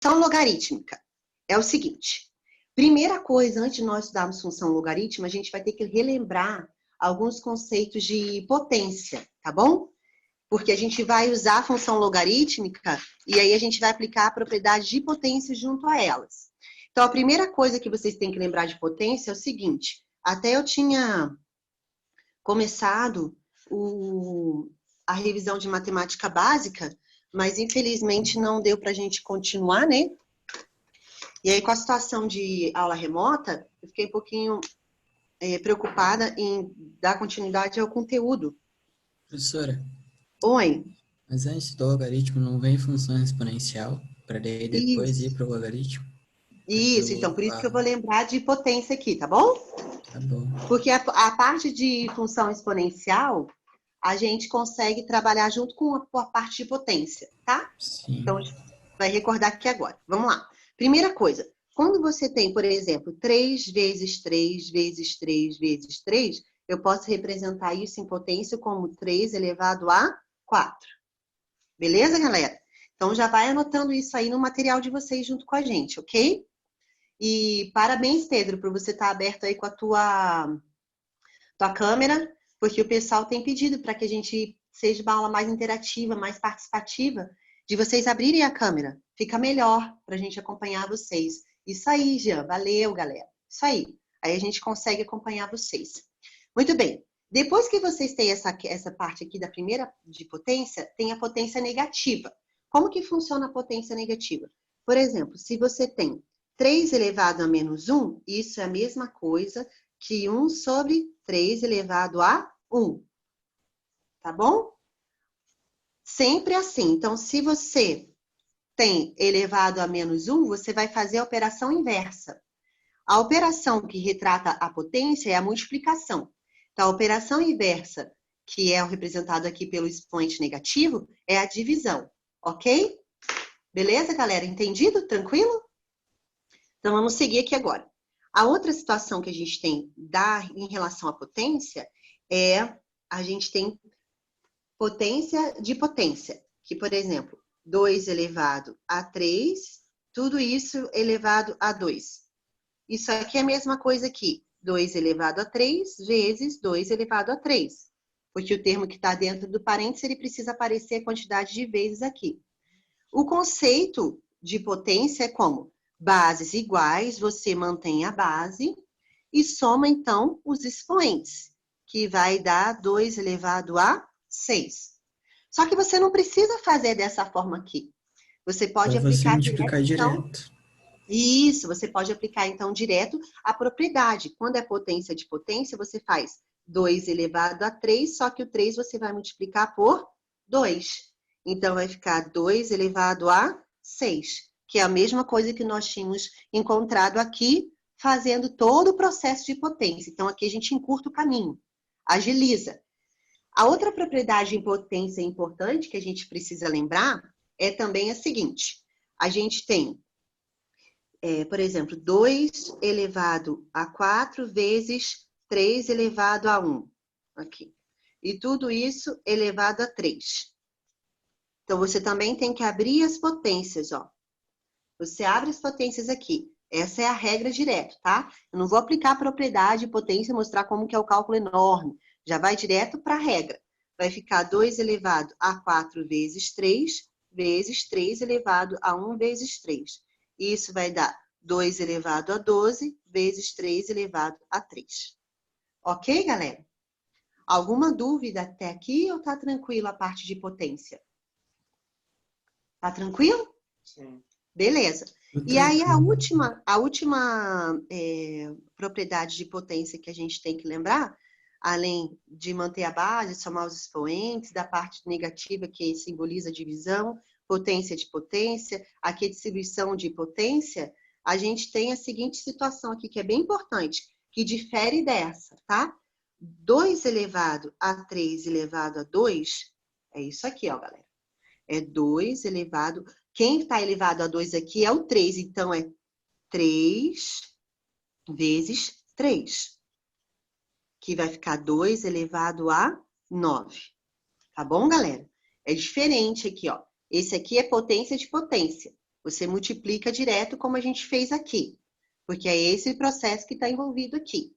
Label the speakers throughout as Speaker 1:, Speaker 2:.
Speaker 1: Função logarítmica é o seguinte. Primeira coisa, antes de nós estudarmos função logarítmica, a gente vai ter que relembrar alguns conceitos de potência, tá bom? Porque a gente vai usar a função logarítmica e aí a gente vai aplicar a propriedade de potência junto a elas. Então, a primeira coisa que vocês têm que lembrar de potência é o seguinte. Até eu tinha começado a revisão de matemática básica, mas infelizmente não deu para a gente continuar, né? E aí, com a situação de aula remota, eu fiquei um pouquinho preocupada em dar continuidade ao conteúdo.
Speaker 2: Professora,
Speaker 1: Oi.
Speaker 2: mas antes do logaritmo não vem função exponencial para daí depois ir
Speaker 1: Isso.
Speaker 2: para o logaritmo? Porque
Speaker 1: Isso, então, por isso que eu vou lembrar de potência aqui, tá bom?
Speaker 2: Tá bom.
Speaker 1: Porque a parte de função exponencial, a gente consegue trabalhar junto com a parte de potência, tá?
Speaker 2: Sim.
Speaker 1: Então, a gente vai recordar aqui agora. Vamos lá. Primeira coisa, quando você tem, por exemplo, 3 vezes 3 vezes 3 vezes 3, eu posso representar isso em potência como 3 elevado a 4. Beleza, galera? Então, já vai anotando isso aí no material de vocês junto com a gente, ok? E parabéns, Pedro, por você estar aberto aí com a tua câmera, porque o pessoal tem pedido para que a gente seja uma aula mais interativa, mais participativa, de vocês abrirem a câmera. Fica melhor para a gente acompanhar vocês. Isso aí, Jean. Valeu, galera. Isso aí. Aí a gente consegue acompanhar vocês. Muito bem. Depois que vocês têm essa parte aqui da primeira de potência, tem a potência negativa. Como que funciona a potência negativa? Por exemplo, se você tem 3 elevado a menos 1, isso é a mesma coisa que 1 sobre 3 elevado a 1. Tá bom? Sempre assim. Então, se você tem elevado a menos 1, você vai fazer a operação inversa. A operação que retrata a potência é a multiplicação. Então, a operação inversa, que é representado aqui pelo expoente negativo, é a divisão. Ok? Beleza, galera? Entendido? Tranquilo? Então, vamos seguir aqui agora. A outra situação que a gente tem em relação à potência é a gente tem potência de potência, que, por exemplo, 2 elevado a 3, tudo isso elevado a 2. Isso aqui é a mesma coisa aqui, 2 elevado a 3 vezes 2 elevado a 3, porque o termo que está dentro do parênteses, ele precisa aparecer a quantidade de vezes aqui. O conceito de potência é como bases iguais, você mantém a base e soma, então, os expoentes, que vai dar 2 elevado a 6. Só que você não precisa fazer dessa forma aqui. Você pode
Speaker 2: Para você
Speaker 1: aplicar direto,
Speaker 2: multiplicar
Speaker 1: então.
Speaker 2: direto.
Speaker 1: Isso, você pode aplicar, então, direto a propriedade. Quando é potência de potência, você faz 2 elevado a 3, só que o 3 você vai multiplicar por 2. Então, vai ficar 2 elevado a 6, que é a mesma coisa que nós tínhamos encontrado aqui, fazendo todo o processo de potência. Então, aqui a gente encurta o caminho, agiliza. A outra propriedade em potência importante que a gente precisa lembrar é também a seguinte. A gente tem, por exemplo, 2 elevado a 4 vezes 3 elevado a 1. Aqui. E tudo isso elevado a 3. Então, você também tem que abrir as potências, ó. Você abre as potências aqui. Essa é a regra direto, tá? Eu não vou aplicar a propriedade de potência e mostrar como que é o cálculo enorme. Já vai direto para a regra. Vai ficar 2 elevado a 4 vezes 3 elevado a 1 vezes 3. Isso vai dar 2 elevado a 12 vezes 3 elevado a 3. Ok, galera? Alguma dúvida até aqui ou tá tranquilo a parte de potência? Tá tranquilo?
Speaker 3: Sim.
Speaker 1: Beleza.
Speaker 2: Tudo
Speaker 1: E aí a
Speaker 2: tranquilo.
Speaker 1: última propriedade de potência que a gente tem que lembrar, além de manter a base, somar os expoentes, da parte negativa que simboliza a divisão, potência de potência, aqui a distribuição de potência, a gente tem a seguinte situação aqui, que é bem importante, que difere dessa, tá? 2 elevado a 3 elevado a 2, é isso aqui, ó, galera. É 2 elevado... Quem está elevado a 2 aqui é o 3, então é 3 vezes 3, que vai ficar 2 elevado a 9. Tá bom, galera? É diferente aqui, ó. Esse aqui é potência de potência. Você multiplica direto como a gente fez aqui, porque é esse processo que está envolvido aqui.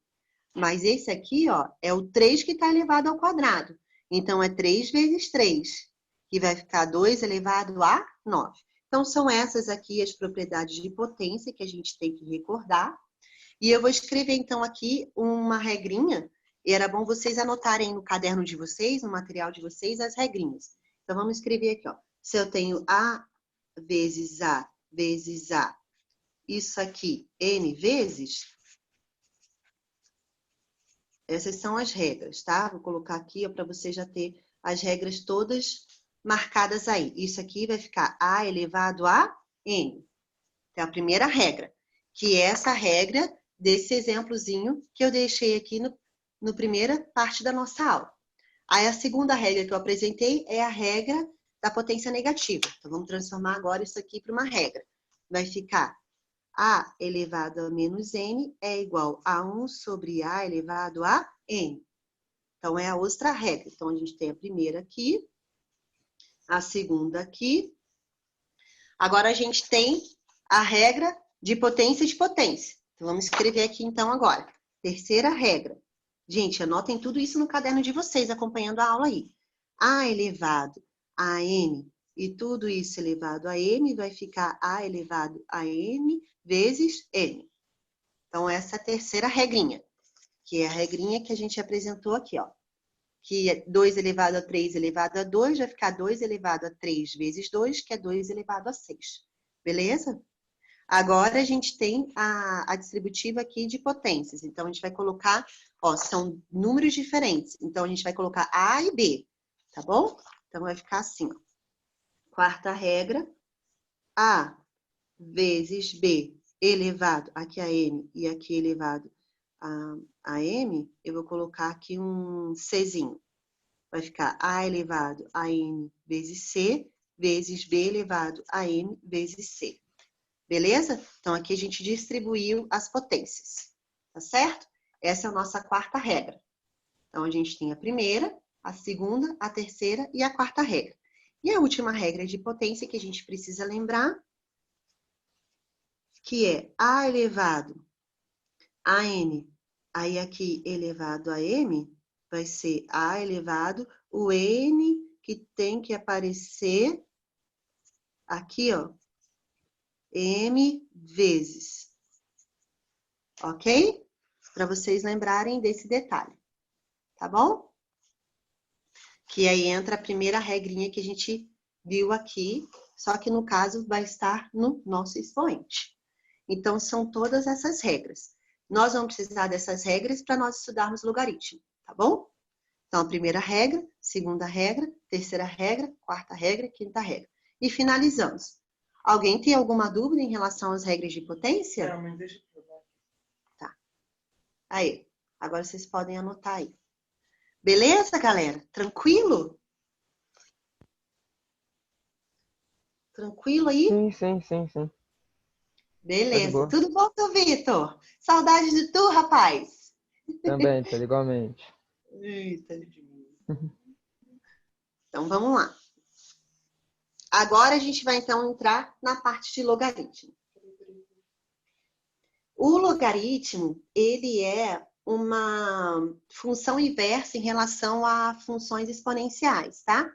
Speaker 1: Mas esse aqui, ó, é o 3 que está elevado ao quadrado. Então, é 3 vezes 3, que vai ficar 2 elevado a 9. Então, são essas aqui as propriedades de potência que a gente tem que recordar. E eu vou escrever, então, aqui uma regrinha. E era bom vocês anotarem no caderno de vocês, no material de vocês, as regrinhas. Então, vamos escrever aqui, ó. Se eu tenho A vezes A vezes A, isso aqui, N vezes, essas são as regras, tá? Vou colocar aqui para você já ter as regras todas marcadas aí. Isso aqui vai ficar A elevado a N. É a primeira regra, que é essa regra desse exemplozinho que eu deixei aqui no primeira parte da nossa aula. Aí a segunda regra que eu apresentei é a regra da potência negativa. Então, vamos transformar agora isso aqui para uma regra. Vai ficar A elevado a menos N é igual a 1 sobre A elevado a N. Então, é a outra regra. Então, a gente tem a primeira aqui, a segunda aqui. Agora, a gente tem a regra de potência de potência. Então, vamos escrever aqui, então, agora. Terceira regra. Gente, anotem tudo isso no caderno de vocês, acompanhando a aula aí. A elevado a N e tudo isso elevado a M vai ficar A elevado a N vezes N. Então, essa é a terceira regrinha, que é a regrinha que a gente apresentou aqui, ó. Que é 2 elevado a 3 elevado a 2, vai ficar 2 elevado a 3 vezes 2, que é 2 elevado a 6. Beleza? Agora, a gente tem a distributiva aqui de potências. Então, a gente vai colocar, ó, são números diferentes. Então, a gente vai colocar A e B, tá bom? Então, vai ficar assim, ó. Quarta regra, A vezes B elevado, aqui a M e aqui elevado a M, eu vou colocar aqui um Czinho. Vai ficar A elevado a N vezes C, vezes B elevado a M vezes C. Beleza? Então, aqui a gente distribuiu as potências, tá certo? Essa é a nossa quarta regra. Então, a gente tem a primeira, a segunda, a terceira e a quarta regra. E a última regra de potência que a gente precisa lembrar, que é A elevado a N, aí aqui elevado a M, vai ser A elevado, o N que tem que aparecer aqui, ó, M vezes. Ok? Para vocês lembrarem desse detalhe. Tá bom? Que aí entra a primeira regrinha que a gente viu aqui, só que no caso vai estar no nosso expoente. Então, são todas essas regras. Nós vamos precisar dessas regras para nós estudarmos logaritmo, tá bom? Então, a primeira regra, segunda regra, terceira regra, quarta regra, quinta regra. E finalizamos. Alguém tem alguma dúvida em relação às regras de potência?
Speaker 3: Não, mas deixa eu provar.
Speaker 1: Tá. Aí, agora vocês podem anotar aí. Beleza, galera? Tranquilo? Tranquilo aí?
Speaker 3: Sim.
Speaker 1: Beleza.
Speaker 3: boa.
Speaker 1: Tudo bom, seu Vitor? Saudades de tu, rapaz.
Speaker 3: Também, tá igualmente.
Speaker 1: Eita. Então, vamos lá. Agora a gente vai, então, entrar na parte de logaritmo. O logaritmo, ele é uma função inversa em relação a funções exponenciais, tá?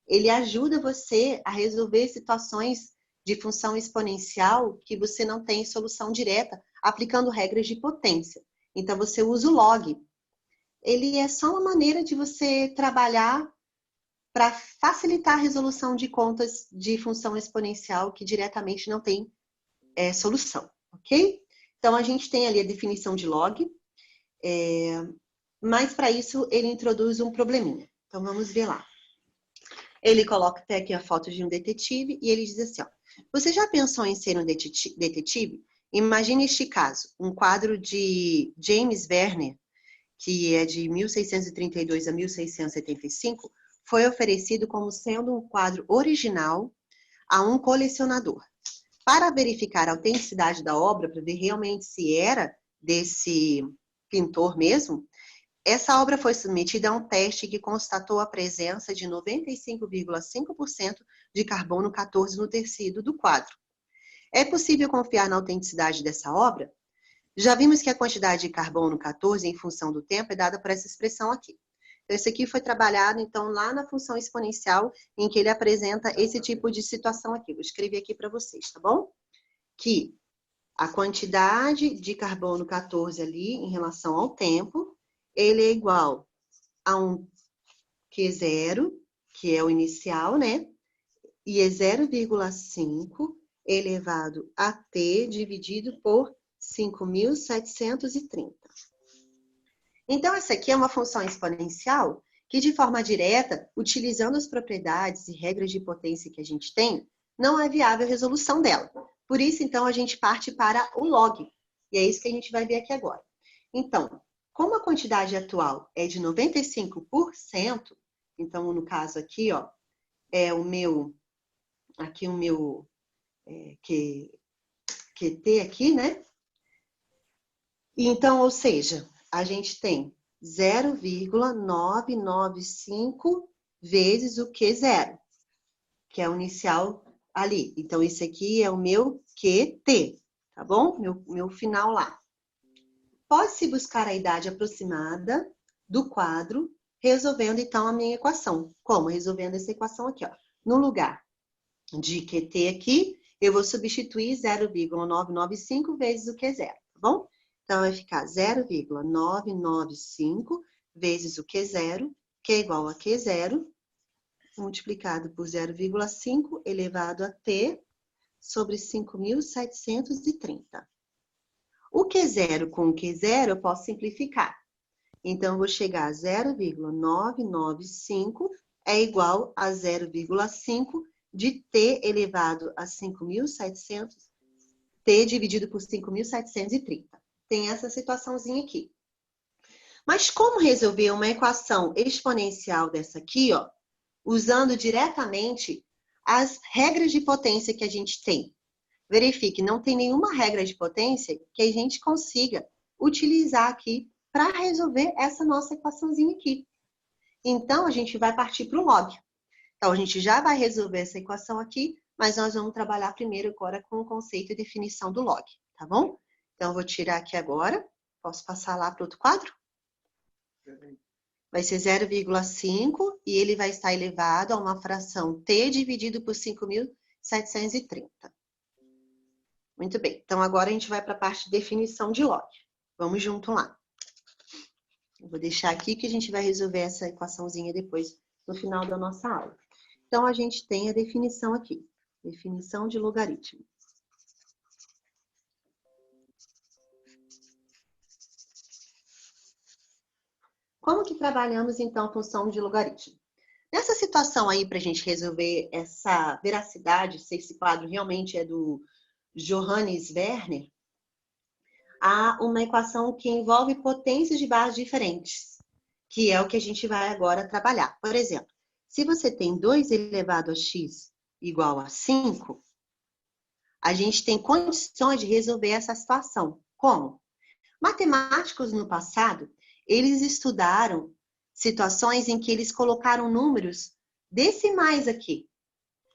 Speaker 1: Ele ajuda você a resolver situações de função exponencial que você não tem solução direta, aplicando regras de potência. Então, você usa o log. Ele é só uma maneira de você trabalhar para facilitar a resolução de contas de função exponencial que diretamente não tem solução, ok? Então, a gente tem ali a definição de log, mas para isso ele introduz um probleminha. Então, vamos ver lá. Ele coloca até aqui a foto de um detetive e ele diz assim, ó, você já pensou em ser um detetive? Imagine este caso, um quadro de James Werner, que é de 1632 a 1675, foi oferecido como sendo um quadro original a um colecionador. Para verificar a autenticidade da obra, para ver realmente se era desse pintor mesmo, essa obra foi submetida a um teste que constatou a presença de 95,5% de carbono 14 no tecido do quadro. É possível confiar na autenticidade dessa obra? Já vimos que a quantidade de carbono 14 em função do tempo é dada por essa expressão aqui. Então, esse aqui foi trabalhado, então, lá na função exponencial, em que ele apresenta esse tipo de situação aqui. Vou escrever aqui para vocês, tá bom? Que a quantidade de carbono 14 ali, em relação ao tempo, ele é igual a um Q0, que é o inicial, né? E é 0,5 elevado a T dividido por 5.730. Então, essa aqui é uma função exponencial que, de forma direta, utilizando as propriedades e regras de potência que a gente tem, não é viável a resolução dela. Por isso, então, a gente parte para o log. E é isso que a gente vai ver aqui agora. Então, como a quantidade atual é de 95%, então, no caso aqui, ó, é o meu, aqui o meu QT aqui, né? Então, ou seja, a gente tem 0,995 vezes o Q0, que é o inicial ali. Então, esse aqui é o meu QT, tá bom? Meu final lá. Pode-se buscar a idade aproximada do quadro, resolvendo, então, a minha equação. Como? Resolvendo essa equação aqui, ó. No lugar de QT aqui, eu vou substituir 0,995 vezes o Q0, tá bom? Então, vai ficar 0,995 vezes o Q0, que é igual a Q0, multiplicado por 0,5 elevado a T sobre 5.730. O Q0 com o Q0 eu posso simplificar. Então, eu vou chegar a 0,995 é igual a 0,5 de T elevado a 5.700, T dividido por 5.730. Tem essa situaçãozinha aqui. Mas como resolver uma equação exponencial dessa aqui, ó, usando diretamente as regras de potência que a gente tem? Verifique, não tem nenhuma regra de potência que a gente consiga utilizar aqui para resolver essa nossa equaçãozinha aqui. Então, a gente vai partir para o log. Então, a gente já vai resolver essa equação aqui, mas nós vamos trabalhar primeiro agora com o conceito e definição do log, tá bom? Então, eu vou tirar aqui agora. Posso passar lá para outro quadro? Vai ser 0,5 e ele vai estar elevado a uma fração t dividido por 5.730. Muito bem. Então, agora a gente vai para a parte de definição de log. Vamos junto lá. Eu vou deixar aqui que a gente vai resolver essa equaçãozinha depois, no final da nossa aula. Então, a gente tem a definição aqui. Definição de logaritmo. Como que trabalhamos, então, a função de logaritmo? Nessa situação aí, para a gente resolver essa veracidade, se esse quadro realmente é do Johannes Werner, há uma equação que envolve potências de barras diferentes, que é o que a gente vai agora trabalhar. Por exemplo, se você tem 2 elevado a x igual a 5, a gente tem condições de resolver essa situação. Como? Matemáticos no passado, eles estudaram situações em que eles colocaram números decimais aqui.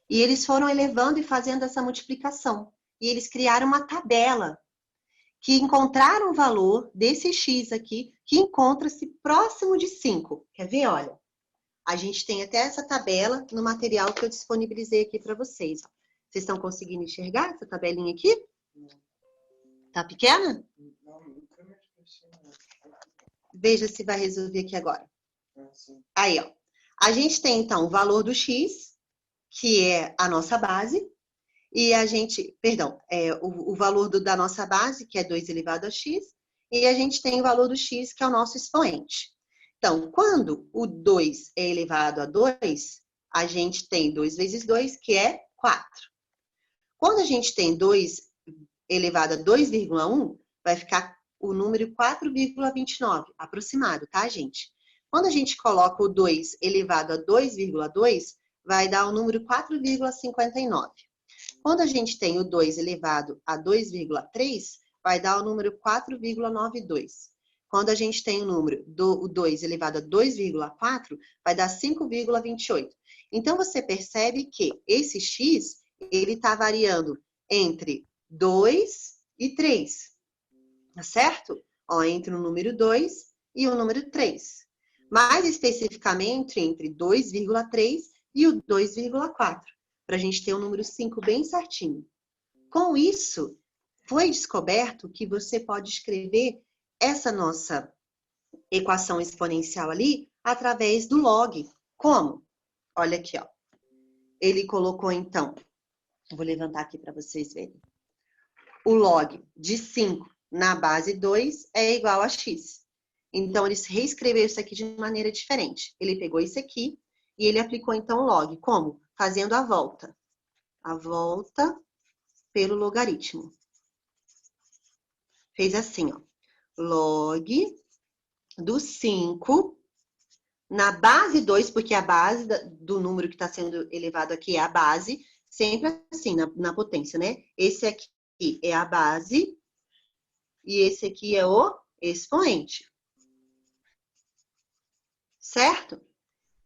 Speaker 1: E eles foram elevando e fazendo essa multiplicação. E eles criaram uma tabela que encontraram o valor desse x aqui, que encontra-se próximo de 5. Quer ver? Olha, a gente tem até essa tabela no material que eu disponibilizei aqui para vocês. Vocês estão conseguindo enxergar essa tabelinha aqui? Tá pequena?
Speaker 4: Não, nunca me expressei.
Speaker 1: Veja se vai resolver aqui agora. Aí, ó. A gente tem, então, o valor do x, que é a nossa base, e a gente, perdão, o valor da nossa base, que é 2 elevado a x, e a gente tem o valor do x, que é o nosso expoente. Então, quando o 2 é elevado a 2, a gente tem 2 vezes 2, que é 4. Quando a gente tem 2 elevado a 2,1, vai ficar o número 4,29, aproximado, tá, gente? Quando a gente coloca o 2 elevado a 2,2, vai dar o número 4,59. Quando a gente tem o 2 elevado a 2,3, vai dar o número 4,92. Quando a gente tem o número o 2 elevado a 2,4, vai dar 5,28. Então, você percebe que esse x, ele está variando entre 2 e 3, tá certo? Ó, entre o número 2 e o número 3. Mais especificamente, entre 2,3 e o 2,4, para a gente ter o número 5 bem certinho. Com isso, foi descoberto que você pode escrever essa nossa equação exponencial ali através do log. Como? Olha aqui, ó. Ele colocou, então, vou levantar aqui para vocês verem. O log de 5 na base 2 é igual a x. Então, ele reescreveu isso aqui de maneira diferente. Ele pegou isso aqui e ele aplicou, então, o log. Como? Fazendo a volta. A volta pelo logaritmo. Fez assim, ó. Log do 5 na base 2, porque a base do número que está sendo elevado aqui é a base, sempre assim, na potência, né? Esse aqui é a base e esse aqui é o expoente. Certo?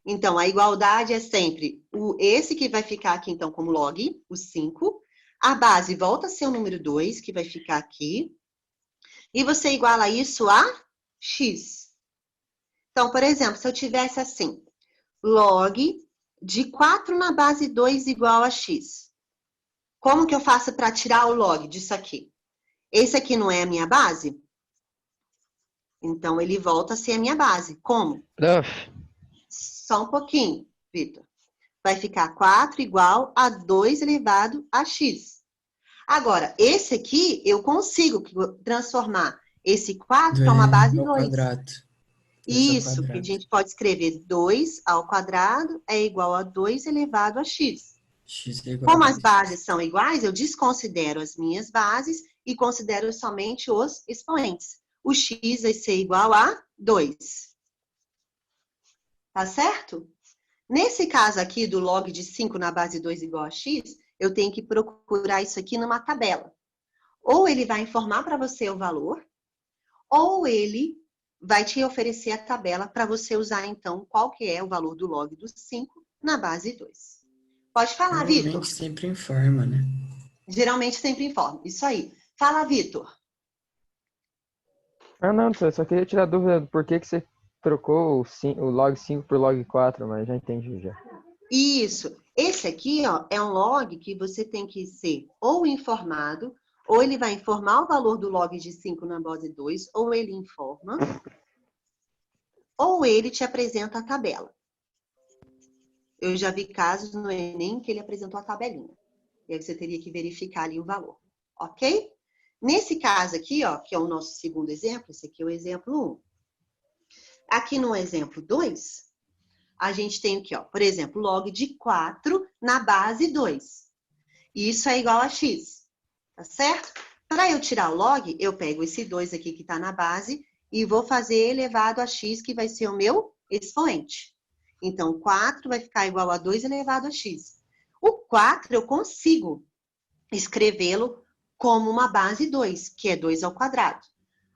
Speaker 1: Então, a igualdade é sempre esse que vai ficar aqui, então, como log, o 5. A base volta a ser o número 2, que vai ficar aqui. E você iguala isso a x. Então, por exemplo, se eu tivesse assim, log de 4 na base 2 igual a x. Como que eu faço para tirar o log disso aqui? Esse aqui não é a minha base? Então, ele volta a ser a minha base. Como?
Speaker 3: Prof,
Speaker 1: Só um pouquinho, Vitor. Vai ficar 4 igual a 2 elevado a x. Agora, esse aqui, eu consigo transformar esse 4 para uma base 2.
Speaker 2: quadrado.
Speaker 1: Isso, que a gente pode escrever 2 ao quadrado é igual a 2 elevado a x.
Speaker 2: X é igual
Speaker 1: Como
Speaker 2: a
Speaker 1: as bases são iguais, eu desconsidero as minhas bases e considero somente os expoentes. O x vai ser igual a 2. Tá certo? Nesse caso aqui do log de 5 na base 2 igual a x, eu tenho que procurar isso aqui numa tabela. Ou ele vai informar para você o valor, ou ele vai te oferecer a tabela para você usar, então, qual que é o valor do log do 5 na base 2. Pode falar, Vitor.
Speaker 2: Geralmente sempre informa, né?
Speaker 1: Geralmente sempre informa. Isso aí. Fala, Vitor.
Speaker 3: Ah, não, eu só queria tirar a dúvida do porquê que você trocou o log 5 por log 4, mas já entendi já.
Speaker 1: Isso. Esse aqui, ó, é um log que você tem que ser ou informado, ou ele vai informar o valor do log de 5 na base 2, ou ele informa, ou ele te apresenta a tabela. Eu já vi casos no Enem que ele apresentou a tabelinha. E aí você teria que verificar ali o valor. Ok? Nesse caso aqui, ó, que é o nosso segundo exemplo, esse aqui é o exemplo 1. Aqui no exemplo 2, a gente tem aqui, ó, por exemplo, log de 4 na base 2. Isso é igual a x, tá certo? Para eu tirar o log, eu pego esse 2 aqui que está na base e vou fazer elevado a x, que vai ser o meu expoente. Então, 4 vai ficar igual a 2 elevado a x. O 4 eu consigo escrevê-lo como uma base 2, que é 2 ao quadrado.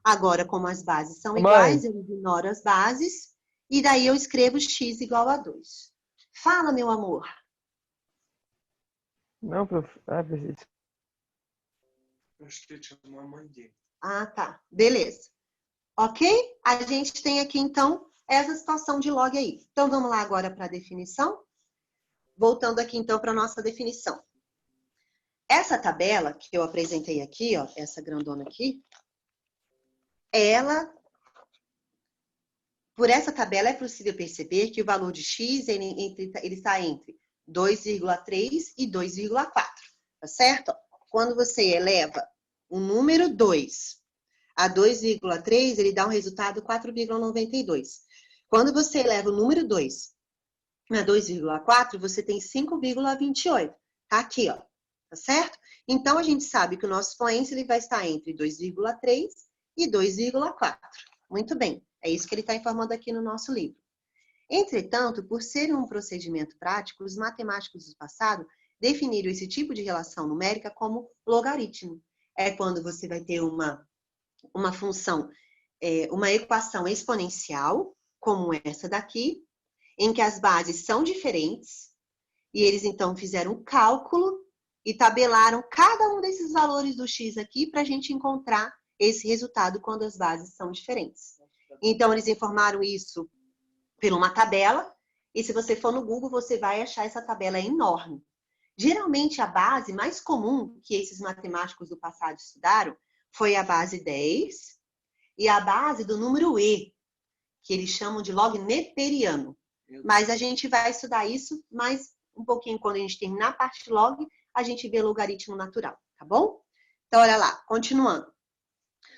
Speaker 1: Agora, como as bases são iguais, eu ignoro as bases e daí eu escrevo x igual a 2. Fala, meu amor.
Speaker 3: Não, prof.
Speaker 4: Acho que ele chamou a mãe dele.
Speaker 1: Ah, tá. Beleza. Ok? A gente tem aqui, então, essa situação de log aí. Então, vamos lá agora para a definição. Voltando aqui, então, para a nossa definição. Essa tabela que eu apresentei aqui, ó, essa grandona aqui, por essa tabela é possível perceber que o valor de x ele está entre 2,3 e 2,4, tá certo? Quando você eleva o número 2 a 2,3, ele dá um resultado 4,92. Quando você eleva o número 2 a 2,4, você tem 5,28. Tá aqui, ó. Tá certo? Então, a gente sabe que o nosso expoente ele vai estar entre 2,3 e 2,4. Muito bem. É isso que ele está informando aqui no nosso livro. Entretanto, por ser um procedimento prático, os matemáticos do passado definiram esse tipo de relação numérica como logaritmo. É quando você vai ter uma função, uma equação exponencial, como essa daqui, em que as bases são diferentes, e eles então fizeram um cálculo e tabelaram cada um desses valores do x aqui para a gente encontrar esse resultado quando as bases são diferentes. Então, eles informaram isso por uma tabela, e se você for no Google, você vai achar essa tabela enorme. Geralmente, a base mais comum que esses matemáticos do passado estudaram foi a base 10 e a base do número e, que eles chamam de log neperiano. Mas a gente vai estudar isso mais um pouquinho quando a gente terminar a parte log, a gente vê logaritmo natural, tá bom? Então, olha lá, continuando.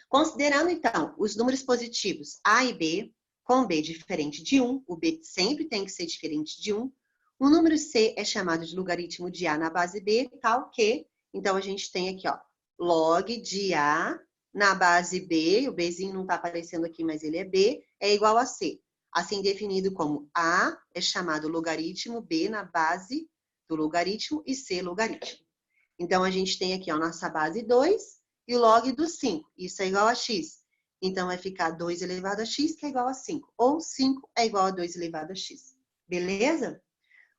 Speaker 1: Considerando, então, os números positivos A e B, com B diferente de 1, o B sempre tem que ser diferente de 1, o número C é chamado de logaritmo de A na base B, tal que, então a gente tem aqui, ó, log de A na base B, o Bzinho não está aparecendo aqui, mas ele é B, é igual a C. Assim definido como A é chamado logaritmo, B na base do logaritmo e C logaritmo. Então, a gente tem aqui, ó, nossa base 2 e o log do 5. Isso é igual a x. Então, vai ficar 2 elevado a x, que é igual a 5. Ou 5 é igual a 2 elevado a x. Beleza?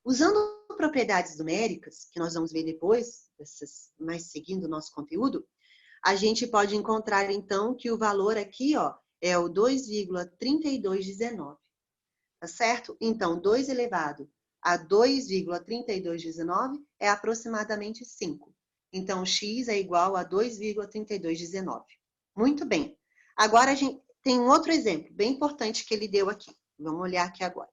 Speaker 1: Usando propriedades numéricas, que nós vamos ver depois, mas seguindo o nosso conteúdo, a gente pode encontrar, então, que o valor aqui, ó, é o 2,3219. Tá certo? Então, 2 elevado a 2,3219 é aproximadamente 5. Então, x é igual a 2,3219. Muito bem. Agora, a gente tem um outro exemplo bem importante que ele deu aqui. Vamos olhar aqui agora.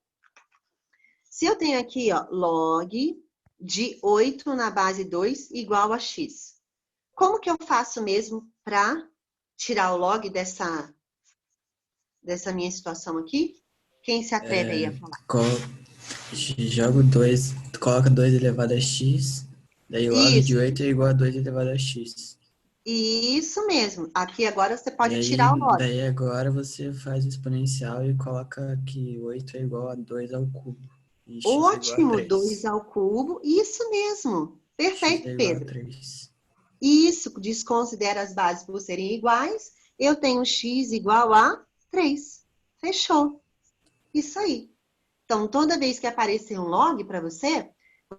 Speaker 1: Se eu tenho aqui, ó, log de 8 na base 2 igual a x. Como que eu faço mesmo para tirar o log dessa minha situação aqui? Quem se atreve aí a falar?
Speaker 2: Joga 2, coloca 2 elevado a x, daí log de
Speaker 1: Isso,
Speaker 2: 8 é igual a 2 elevado a x.
Speaker 1: isso mesmo. Aqui agora você pode tirar o log.
Speaker 2: Daí agora você faz o exponencial e coloca que 8 é igual a 2 ao cubo. E x é igual a
Speaker 1: Ótimo, 2
Speaker 2: 3.
Speaker 1: ao cubo. Isso mesmo.
Speaker 2: X
Speaker 1: Perfeito,
Speaker 2: é igual a
Speaker 1: Pedro.
Speaker 2: 3.
Speaker 1: Isso, desconsidera as bases por serem iguais. Eu tenho x igual a 3. Fechou. Isso aí. Então, toda vez que aparecer um log para você,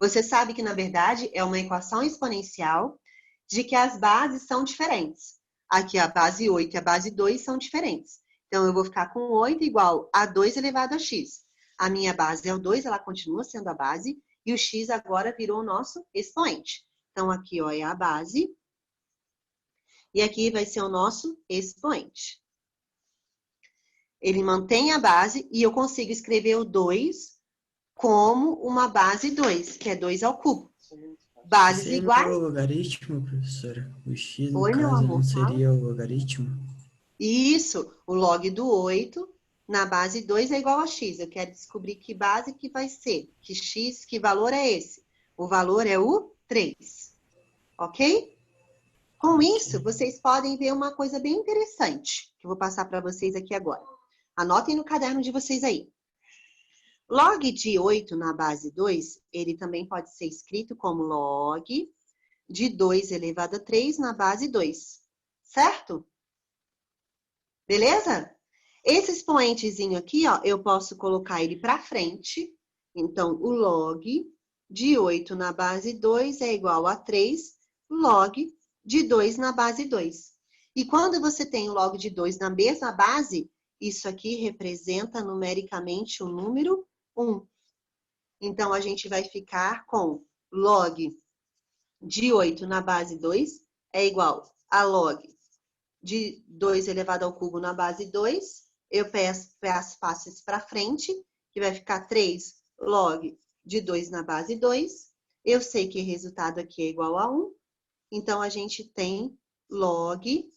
Speaker 1: você sabe que, na verdade, é uma equação exponencial de que as bases são diferentes. Aqui, a base 8 e a base 2 são diferentes. Então, eu vou ficar com 8 igual a 2 elevado a x. A minha base é o 2, ela continua sendo a base, e o x agora virou o nosso expoente. Então, aqui, ó, é a base, e aqui vai ser o nosso expoente. Ele mantém a base, e eu consigo escrever o 2 como uma base 2, que é 2 ao cubo. Bases
Speaker 2: Esse não é
Speaker 1: iguais.
Speaker 2: o logaritmo, professora? O x, no
Speaker 1: Oi, meu
Speaker 2: caso, não
Speaker 1: amor, fala.
Speaker 2: seria o logaritmo?
Speaker 1: Isso, o log do 8 na base 2 é igual a x. Eu quero descobrir que base que vai ser, que x, que valor é esse. O valor é o 3, ok? Com isso, vocês podem ver uma coisa bem interessante, que eu vou passar para vocês aqui agora. Anotem no caderno de vocês aí. Log de 8 na base 2, ele também pode ser escrito como log de 2 elevado a 3 na base 2, certo? Beleza? Esse expoentezinho aqui, ó, eu posso colocar ele para frente. Então, o log de 8 na base 2 é igual a 3 log de 2 na base 2. E quando você tem o log de 2 na mesma base, isso aqui representa numericamente o número 1. Então, a gente vai ficar com log de 8 na base 2 é igual a log de 2 elevado ao cubo na base 2. Eu passo isso para frente, que vai ficar 3 log de 2 na base 2. Eu sei que o resultado aqui é igual a 1. Então, a gente tem log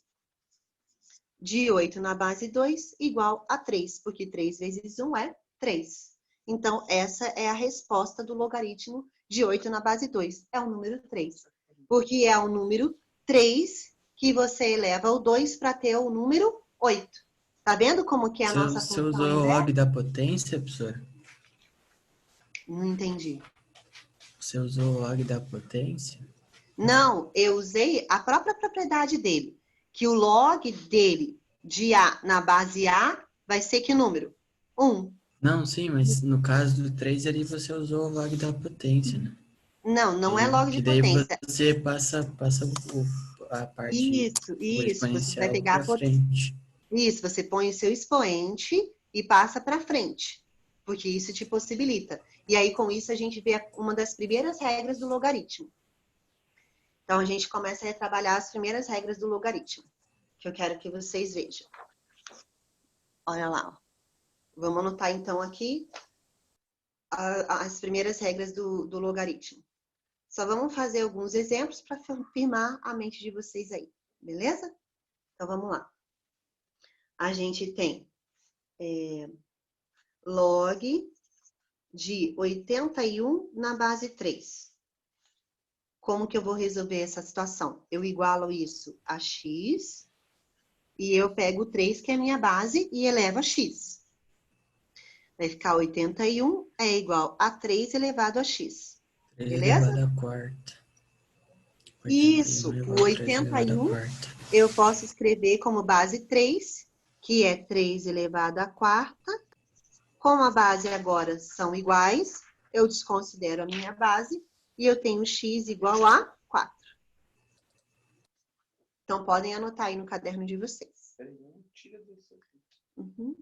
Speaker 1: de 8 na base 2 igual a 3, porque 3 vezes 1 é 3. Então, essa é a resposta do logaritmo de 8 na base 2. É o número 3. Porque é o número 3 que você eleva o 2 para ter o número 8. Tá vendo como que é a nossa
Speaker 2: Você
Speaker 1: função
Speaker 2: usou o
Speaker 1: inversa?
Speaker 2: log da potência, professora?
Speaker 1: Não entendi.
Speaker 2: Você usou o log da potência?
Speaker 1: Não, eu usei a própria propriedade dele. Que o log dele de A na base A vai ser que número? 1.
Speaker 2: Não, sim, mas no caso do 3 ali você usou o log da potência, né?
Speaker 1: Não é log de
Speaker 2: Que daí
Speaker 1: potência.
Speaker 2: você passa a parte,
Speaker 1: Isso,
Speaker 2: o
Speaker 1: isso. Você vai
Speaker 2: exponencial
Speaker 1: pegar
Speaker 2: para frente.
Speaker 1: Isso, você põe o seu expoente e passa para frente, porque isso te possibilita. E aí, com isso, a gente vê uma das primeiras regras do logaritmo. Então, a gente começa a trabalhar as primeiras regras do logaritmo, que eu quero que vocês vejam. Olha lá. Ó. Vamos anotar, então, aqui as primeiras regras do logaritmo. Só vamos fazer alguns exemplos para firmar a mente de vocês aí, beleza? Então, vamos lá. A gente tem log de 81 na base 3. Como que eu vou resolver essa situação? Eu igualo isso a x e eu pego 3, que é a minha base, e elevo a x. Vai ficar 81 é igual a 3 elevado a x.
Speaker 2: 3
Speaker 1: Beleza?
Speaker 2: elevado à quarta. 81
Speaker 1: Isso,
Speaker 2: igual
Speaker 1: o
Speaker 2: a 3 elevado à
Speaker 1: 81
Speaker 2: quarta.
Speaker 1: eu posso escrever como base 3, que é 3 elevado à quarta. Como a base agora são iguais, eu desconsidero a minha base e eu tenho x igual a 4. Então, podem anotar aí no caderno de vocês. Uhum.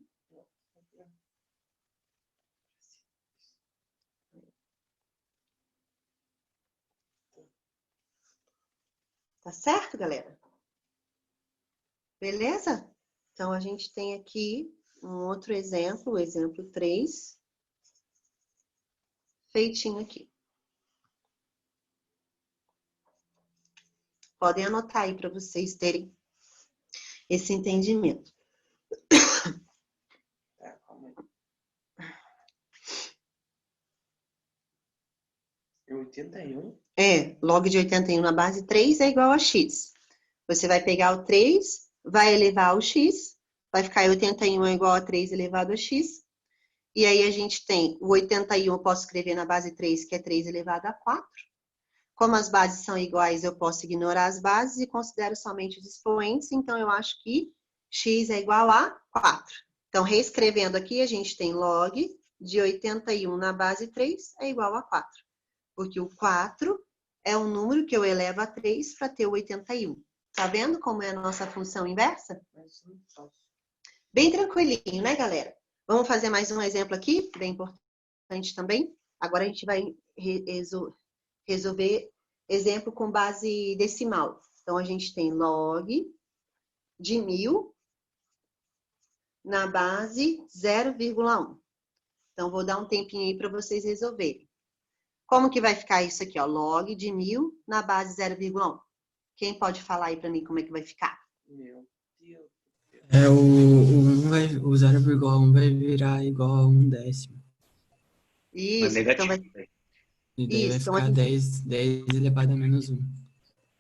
Speaker 1: Tá certo, galera? Beleza? Então, a gente tem aqui um outro exemplo, o exemplo 3, feitinho aqui. Podem anotar aí para vocês terem esse entendimento.
Speaker 4: É 81?
Speaker 1: Log de 81 na base 3 é igual a x. Você vai pegar o 3, vai elevar o x, vai ficar 81 é igual a 3 elevado a x. E aí a gente tem o 81, eu posso escrever na base 3, que é 3 elevado a 4. Como as bases são iguais, eu posso ignorar as bases e considero somente os expoentes. Então, eu acho que x é igual a 4. Então, reescrevendo aqui, a gente tem log de 81 na base 3 é igual a 4. Porque o 4 é um número que eu elevo a 3 para ter o 81. Tá vendo como é a nossa função inversa? Bem tranquilinho, né, galera? Vamos fazer mais um exemplo aqui, bem importante também. Agora a gente vai resolver exemplo com base decimal. Então, a gente tem log de 1000 na base 0,1. Então, vou dar um tempinho aí para vocês resolverem. Como que vai ficar isso aqui, ó? Log de 1000 na base 0,1. Quem pode falar aí para mim como é que vai ficar?
Speaker 4: Meu Deus.
Speaker 2: O 0,1 vai virar igual a 1 décimo.
Speaker 1: Isso, então vai...
Speaker 2: E daí vai
Speaker 1: Isso, então
Speaker 2: ficar 10 elevado a menos 1.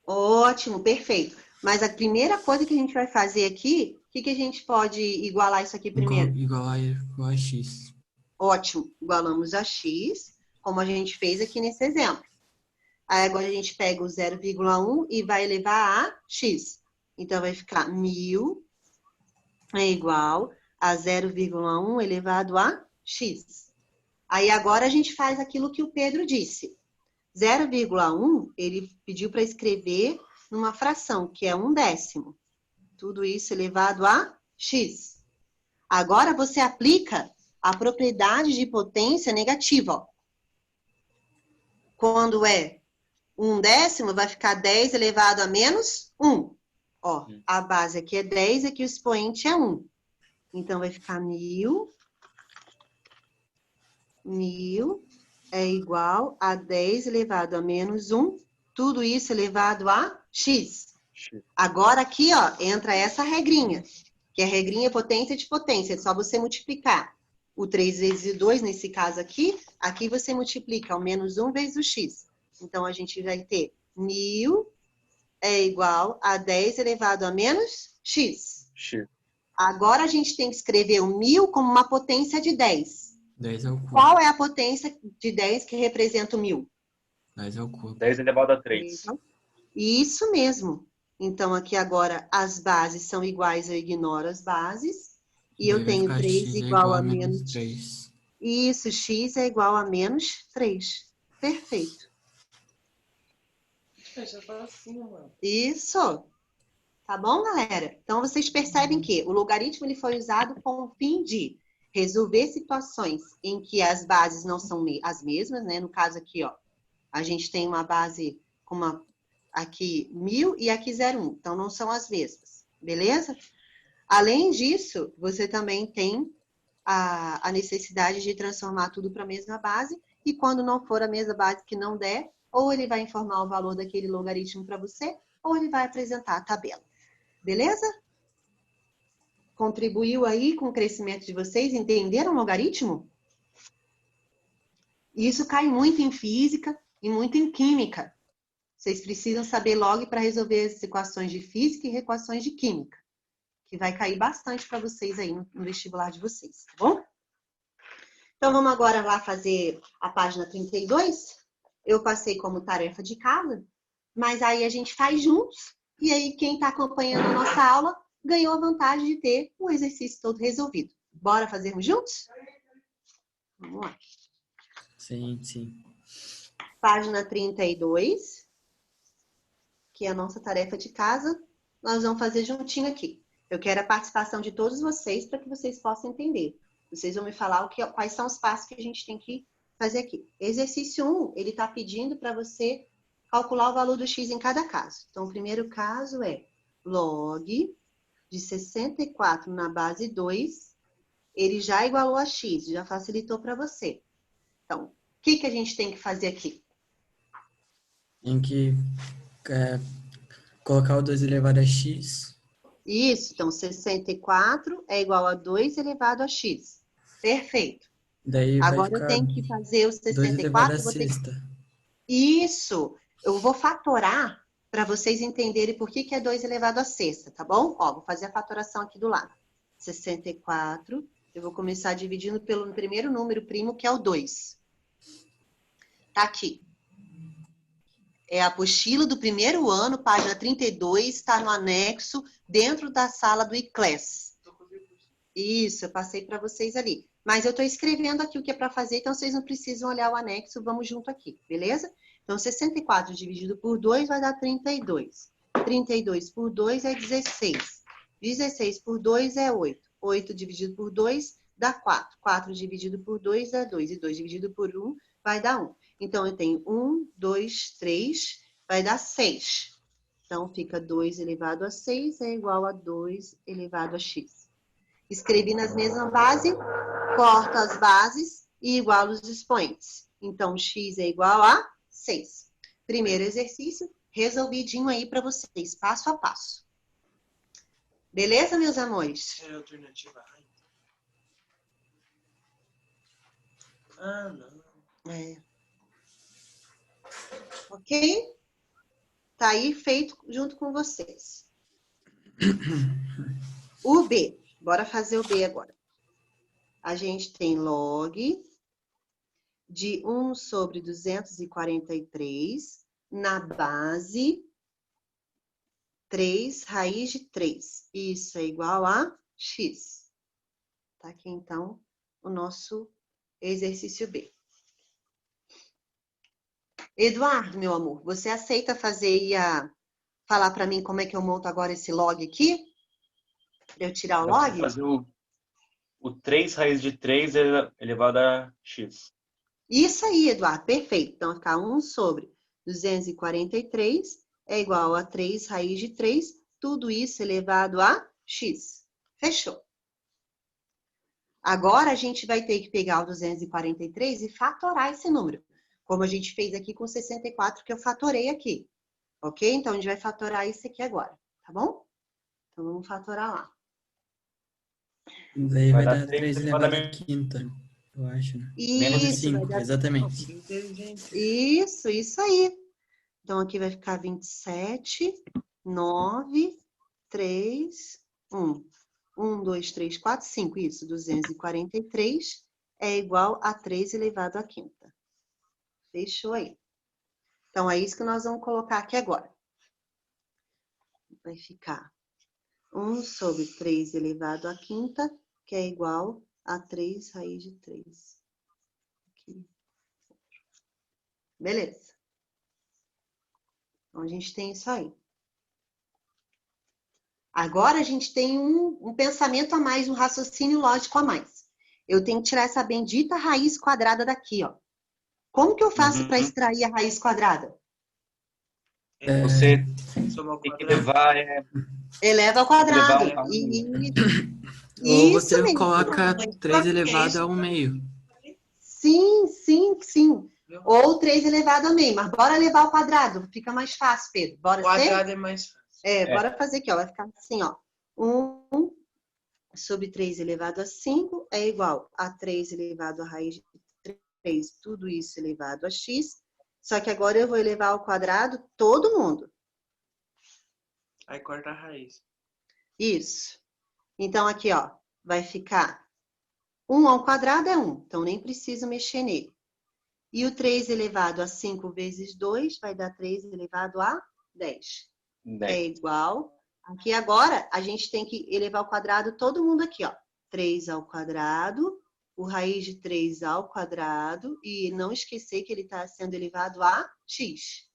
Speaker 1: Ótimo, perfeito. Mas a primeira coisa que a gente vai fazer aqui, o que a gente pode igualar isso aqui primeiro?
Speaker 2: Igual a x.
Speaker 1: Ótimo, igualamos a x, como a gente fez aqui nesse exemplo. Aí agora a gente pega o 0,1 e vai elevar a x. Então vai ficar 1000 é igual a 0,1 elevado a x. Aí agora a gente faz aquilo que o Pedro disse. 0,1 ele pediu para escrever numa fração, que é 1 décimo. Tudo isso elevado a x. Agora você aplica a propriedade de potência negativa. Ó. Quando é 1 décimo, vai ficar 10 elevado a menos 1. Ó, a base aqui é 10, aqui o expoente é 1. Então, vai ficar 1000 é igual a 10 elevado a menos 1. Tudo isso elevado a x. Agora, aqui, ó, entra essa regrinha, que é a regrinha potência de potência. É só você multiplicar o 3 vezes o 2, nesse caso aqui. Aqui você multiplica o menos 1 vezes o x. Então, a gente vai ter 1000 é igual a 10 elevado a menos x. Agora, a gente tem que escrever o 1000 como uma potência de 10.
Speaker 2: 10 ao cubo.
Speaker 1: Qual é a potência de 10 que representa o 1000?
Speaker 2: 10 ao cubo.
Speaker 5: 10 elevado a 3.
Speaker 1: Isso mesmo. Então, aqui agora, as bases são iguais, eu ignoro as bases. E eu tenho 3 igual a menos
Speaker 2: 3.
Speaker 1: Isso, x é igual a menos 3. Perfeito.
Speaker 4: Já tá assim, mano.
Speaker 1: Isso. Tá bom, galera? Então, vocês percebem que o logaritmo ele foi usado com o fim de resolver situações em que as bases não são as mesmas, né? No caso aqui, ó, a gente tem uma base com aqui 1000 e aqui 0,1. Então, não são as mesmas, beleza? Além disso, você também tem a necessidade de transformar tudo para a mesma base, e quando não for a mesma base que não der, ou ele vai informar o valor daquele logaritmo para você, ou ele vai apresentar a tabela. Beleza? Contribuiu aí com o crescimento de vocês? Entenderam o logaritmo? Isso cai muito em física e muito em química. Vocês precisam saber log para resolver as equações de física e equações de química, que vai cair bastante para vocês aí no vestibular de vocês, tá bom? Então, vamos agora lá fazer a página 32. Eu passei como tarefa de casa, mas aí a gente faz juntos, e aí quem está acompanhando a nossa aula ganhou a vantagem de ter o exercício todo resolvido. Bora fazermos juntos? Vamos lá.
Speaker 2: Sim, sim.
Speaker 1: Página 32, que é a nossa tarefa de casa. Nós vamos fazer juntinho aqui. Eu quero a participação de todos vocês para que vocês possam entender. Vocês vão me falar quais são os passos que a gente tem que fazer aqui. Exercício 1, ele está pedindo para você calcular o valor do x em cada caso. Então, o primeiro caso é log de 64 na base 2, ele já igualou a x, já facilitou para você. Então, o que a gente tem que fazer aqui?
Speaker 2: Tem que colocar o 2 elevado a x.
Speaker 1: Isso, então 64 é igual a 2 elevado a x. Perfeito.
Speaker 2: Daí vai
Speaker 1: Agora eu
Speaker 2: ficar
Speaker 1: tenho que fazer o
Speaker 2: 2 elevado
Speaker 1: 64.
Speaker 2: a sexta.
Speaker 1: Isso, eu vou fatorar para vocês entenderem por que é 2 elevado a sexta, tá bom? Ó, vou fazer a fatoração aqui do lado. 64, eu vou começar dividindo pelo primeiro número primo, que é o 2. Tá aqui. É a apostila do primeiro ano, página 32, está no anexo, dentro da sala do ICLES. Isso, eu passei para vocês ali. Mas eu estou escrevendo aqui o que é para fazer, então vocês não precisam olhar o anexo, vamos junto aqui, beleza? Então, 64 dividido por 2 vai dar 32. 32 por 2 é 16. 16 por 2 é 8. 8 dividido por 2 dá 4. 4 dividido por 2 é 2. E 2 dividido por 1 vai dar 1. Então, eu tenho 1, 2, 3, vai dar 6. Então, fica 2 elevado a 6 é igual a 2 elevado a x. Escrevi nas mesmas bases, corto as bases e igualo os expoentes. Então, x é igual a 6. Primeiro exercício, resolvidinho aí para vocês, passo a passo. Beleza, meus amores?
Speaker 4: É a alternativa A, então. Ah, não.
Speaker 1: É. Ok? Tá aí feito junto com vocês. O B. Bora fazer o B agora. A gente tem log de 1 sobre 243 na base 3 raiz de 3. Isso é igual a x. Tá aqui, então, o nosso exercício B. Eduardo, meu amor, você aceita fazer e falar para mim como é que eu monto agora esse log aqui? Para eu tirar o log?
Speaker 5: Fazer o 3 raiz de 3 elevado a x.
Speaker 1: Isso aí, Eduardo, perfeito. Então, vai ficar 1 sobre 243 é igual a 3 raiz de 3, tudo isso elevado a x. Fechou. Agora, a gente vai ter que pegar o 243 e fatorar esse número, como a gente fez aqui com 64, que eu fatorei aqui. Ok? Então, a gente vai fatorar isso aqui agora, tá bom? Então, vamos fatorar lá.
Speaker 2: Daí vai dar
Speaker 5: 3
Speaker 2: 3
Speaker 5: elevado a
Speaker 2: elevado a quinta, eu acho, né?
Speaker 5: Menos de
Speaker 1: Isso, vai
Speaker 2: 5,
Speaker 1: dar...
Speaker 2: exatamente.
Speaker 1: Isso aí. Então, aqui vai ficar 27, 9, 3, 1. 1, 2, 3, 4, 5. Isso, 243 é igual a 3 elevado à quinta. Fechou aí. Então, é isso que nós vamos colocar aqui agora. Vai ficar 1 sobre 3 elevado à quinta, que é igual a 3 raiz de 3. Aqui. Beleza. Então, a gente tem isso aí. Agora, a gente tem um pensamento a mais, um raciocínio lógico a mais. Eu tenho que tirar essa bendita raiz quadrada daqui, ó. Como que eu faço para extrair a raiz quadrada?
Speaker 5: Você
Speaker 4: Somar ao
Speaker 5: tem que
Speaker 4: quadrado.
Speaker 5: levar...
Speaker 1: Eleva ao quadrado.
Speaker 5: Elevar ao
Speaker 2: Ou
Speaker 1: Isso
Speaker 2: você
Speaker 1: mesmo.
Speaker 2: coloca 3 elevado ao meio.
Speaker 1: Sim, sim, sim. Ou 3 elevado a meio. Mas bora levar ao quadrado. Fica mais fácil, Pedro. Bora ser?
Speaker 4: Quadrado é mais fácil.
Speaker 1: Bora fazer aqui, ó. Vai ficar assim, ó. 1 sobre 3 elevado a 5 é igual a 3 elevado à raiz de 3. Tudo isso elevado a x. Só que agora eu vou elevar ao quadrado todo mundo.
Speaker 4: Aí corta a raiz.
Speaker 1: Isso. Então, aqui, ó. Vai ficar 1 ao quadrado é 1. Então, nem preciso mexer nele. E o 3 elevado a 5 vezes 2 vai dar 3 elevado a 10. É igual. Aqui agora, a gente tem que elevar ao quadrado todo mundo aqui, ó. 3 ao quadrado, o raiz de 3 ao quadrado, e não esquecer que ele está sendo elevado a x.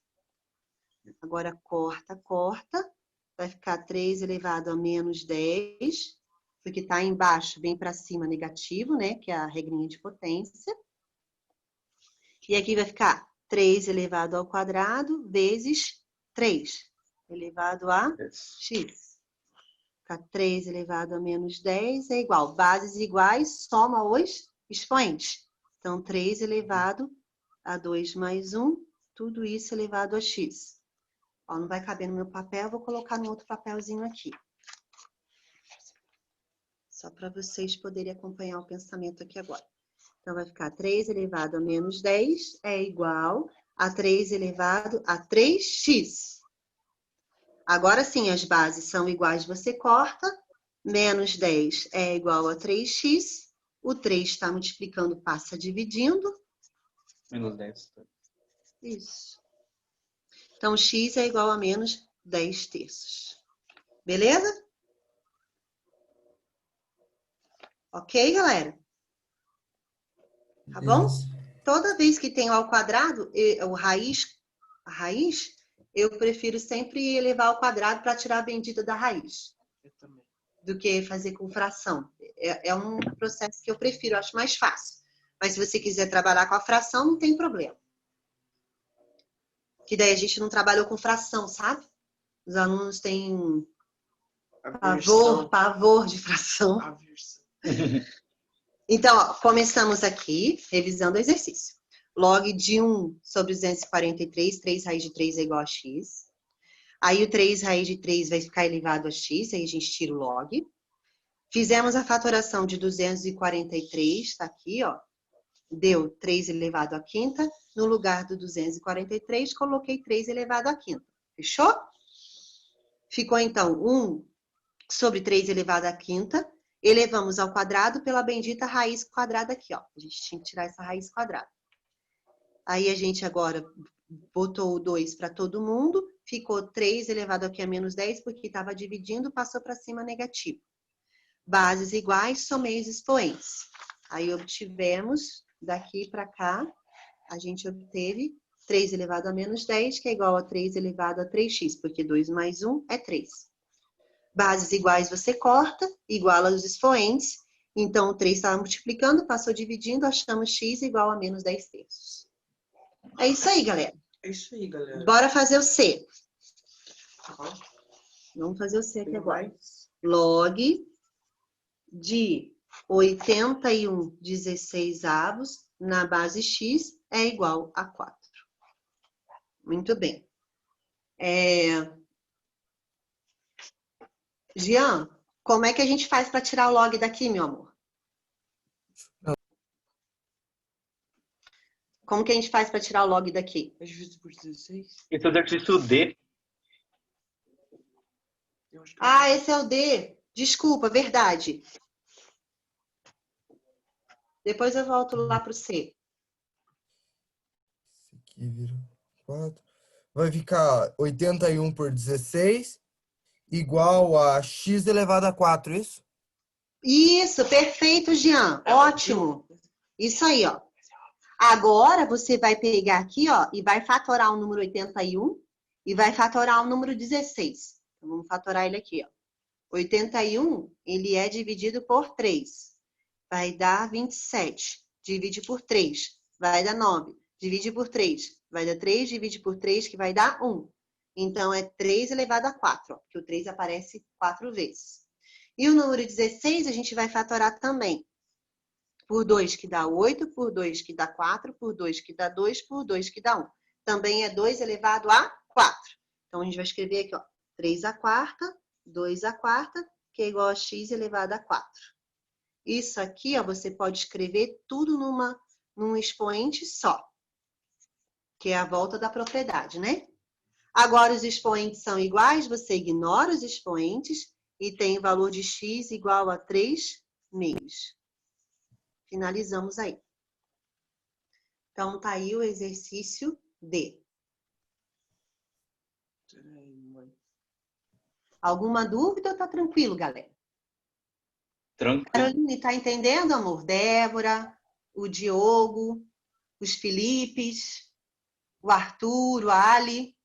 Speaker 1: Agora, corta, corta. Vai ficar 3 elevado a menos 10, porque está embaixo, bem para cima, negativo, né? Que é a regrinha de potência. E aqui vai ficar 3 elevado ao quadrado vezes 3 elevado a x. Fica 3 elevado a menos 10 é igual. Bases iguais, soma os expoentes. Então, 3 elevado a 2 mais 1, tudo isso elevado a x. Ó, não vai caber no meu papel, vou colocar no outro papelzinho aqui. Só para vocês poderem acompanhar o pensamento aqui agora. Então, vai ficar 3 elevado a menos 10 é igual a 3 elevado a 3x. Agora sim, as bases são iguais, você corta. Menos 10 é igual a 3x. O 3 está multiplicando, passa dividindo.
Speaker 5: Menos 10.
Speaker 1: Isso. Então, x é igual a menos 10 terços. Beleza? Ok, galera? Tá bom? Toda vez que tem ao quadrado, a raiz, eu prefiro sempre elevar ao quadrado para tirar a bendita da raiz.
Speaker 4: Eu também.
Speaker 1: Do que fazer com fração. É um processo que eu prefiro, eu acho mais fácil. Mas se você quiser trabalhar com a fração, não tem problema. Que daí a gente não trabalhou com fração, sabe? Os alunos têm pavor de fração.
Speaker 4: Aversão.
Speaker 1: Então, ó, começamos aqui, revisando o exercício. Log de 1 sobre 243, 3 raiz de 3 é igual a x. Aí o 3 raiz de 3 vai ficar elevado a x, aí a gente tira o log. Fizemos a fatoração de 243, tá aqui, ó. Deu 3 elevado à quinta. No lugar do 243, coloquei 3 elevado à quinta. Fechou? Ficou, então, 1 sobre 3 elevado à quinta. Elevamos ao quadrado pela bendita raiz quadrada aqui, ó. A gente tinha que tirar essa raiz quadrada. Aí a gente agora botou o 2 para todo mundo. Ficou 3 elevado aqui a menos 10, porque estava dividindo, passou para cima negativo. Bases iguais, somei os expoentes. Aí obtivemos, daqui para cá, a gente obteve 3 elevado a menos 10, que é igual a 3 elevado a 3x, porque 2 mais 1 é 3. Bases iguais você corta, iguala os expoentes. Então, o 3 estava multiplicando, passou dividindo, achamos x igual a menos 10 terços. É isso aí, galera.
Speaker 4: É isso aí, galera.
Speaker 1: Bora fazer o C.
Speaker 4: Tá bom?
Speaker 1: Vamos fazer o C aqui
Speaker 4: Tem
Speaker 1: agora.
Speaker 4: mais?
Speaker 1: Log de 81/16 na base x é igual a 4. Muito bem. Jean, como é que a gente faz para tirar o log daqui, meu amor? Como que a gente faz para tirar o log daqui?
Speaker 4: É dividido por 16?
Speaker 5: Esse é o exercício D.
Speaker 4: Eu acho que
Speaker 1: Ah, esse é o D. Desculpa, verdade. Depois eu volto lá para o C.
Speaker 6: Esse aqui vira 4. Vai ficar 81 por 16 igual a x elevado a 4, isso?
Speaker 1: Isso, perfeito, Jean. Ótimo. Isso aí, ó. Agora você vai pegar aqui, ó, e vai fatorar o número 81 e vai fatorar o número 16. Então, vamos fatorar ele aqui, ó. 81, ele é dividido por 3. Vai dar 27. Divide por 3. Vai dar 9. Divide por 3. Vai dar 3. Divide por 3, que vai dar 1. Então, é 3 elevado a 4, ó, porque o 3 aparece 4 vezes. E o número 16, a gente vai fatorar também. Por 2, que dá 8. Por 2, que dá 4. Por 2, que dá 2. Por 2, que dá 1. Também é 2 elevado a 4. Então, a gente vai escrever aqui, ó. 3 à quarta, 2 à quarta, que é igual a x elevado a 4. Isso aqui, ó, você pode escrever tudo num expoente só, que é a volta da propriedade, né? Agora, os expoentes são iguais, você ignora os expoentes e tem o valor de x igual a 3 meios. Finalizamos aí. Então, tá aí o exercício D. Alguma dúvida ou tá tranquilo, galera?
Speaker 5: Tranquilo.
Speaker 1: Caroline, tá entendendo, amor? Débora, o Diogo, os Filipes, o Arthur, o Ali.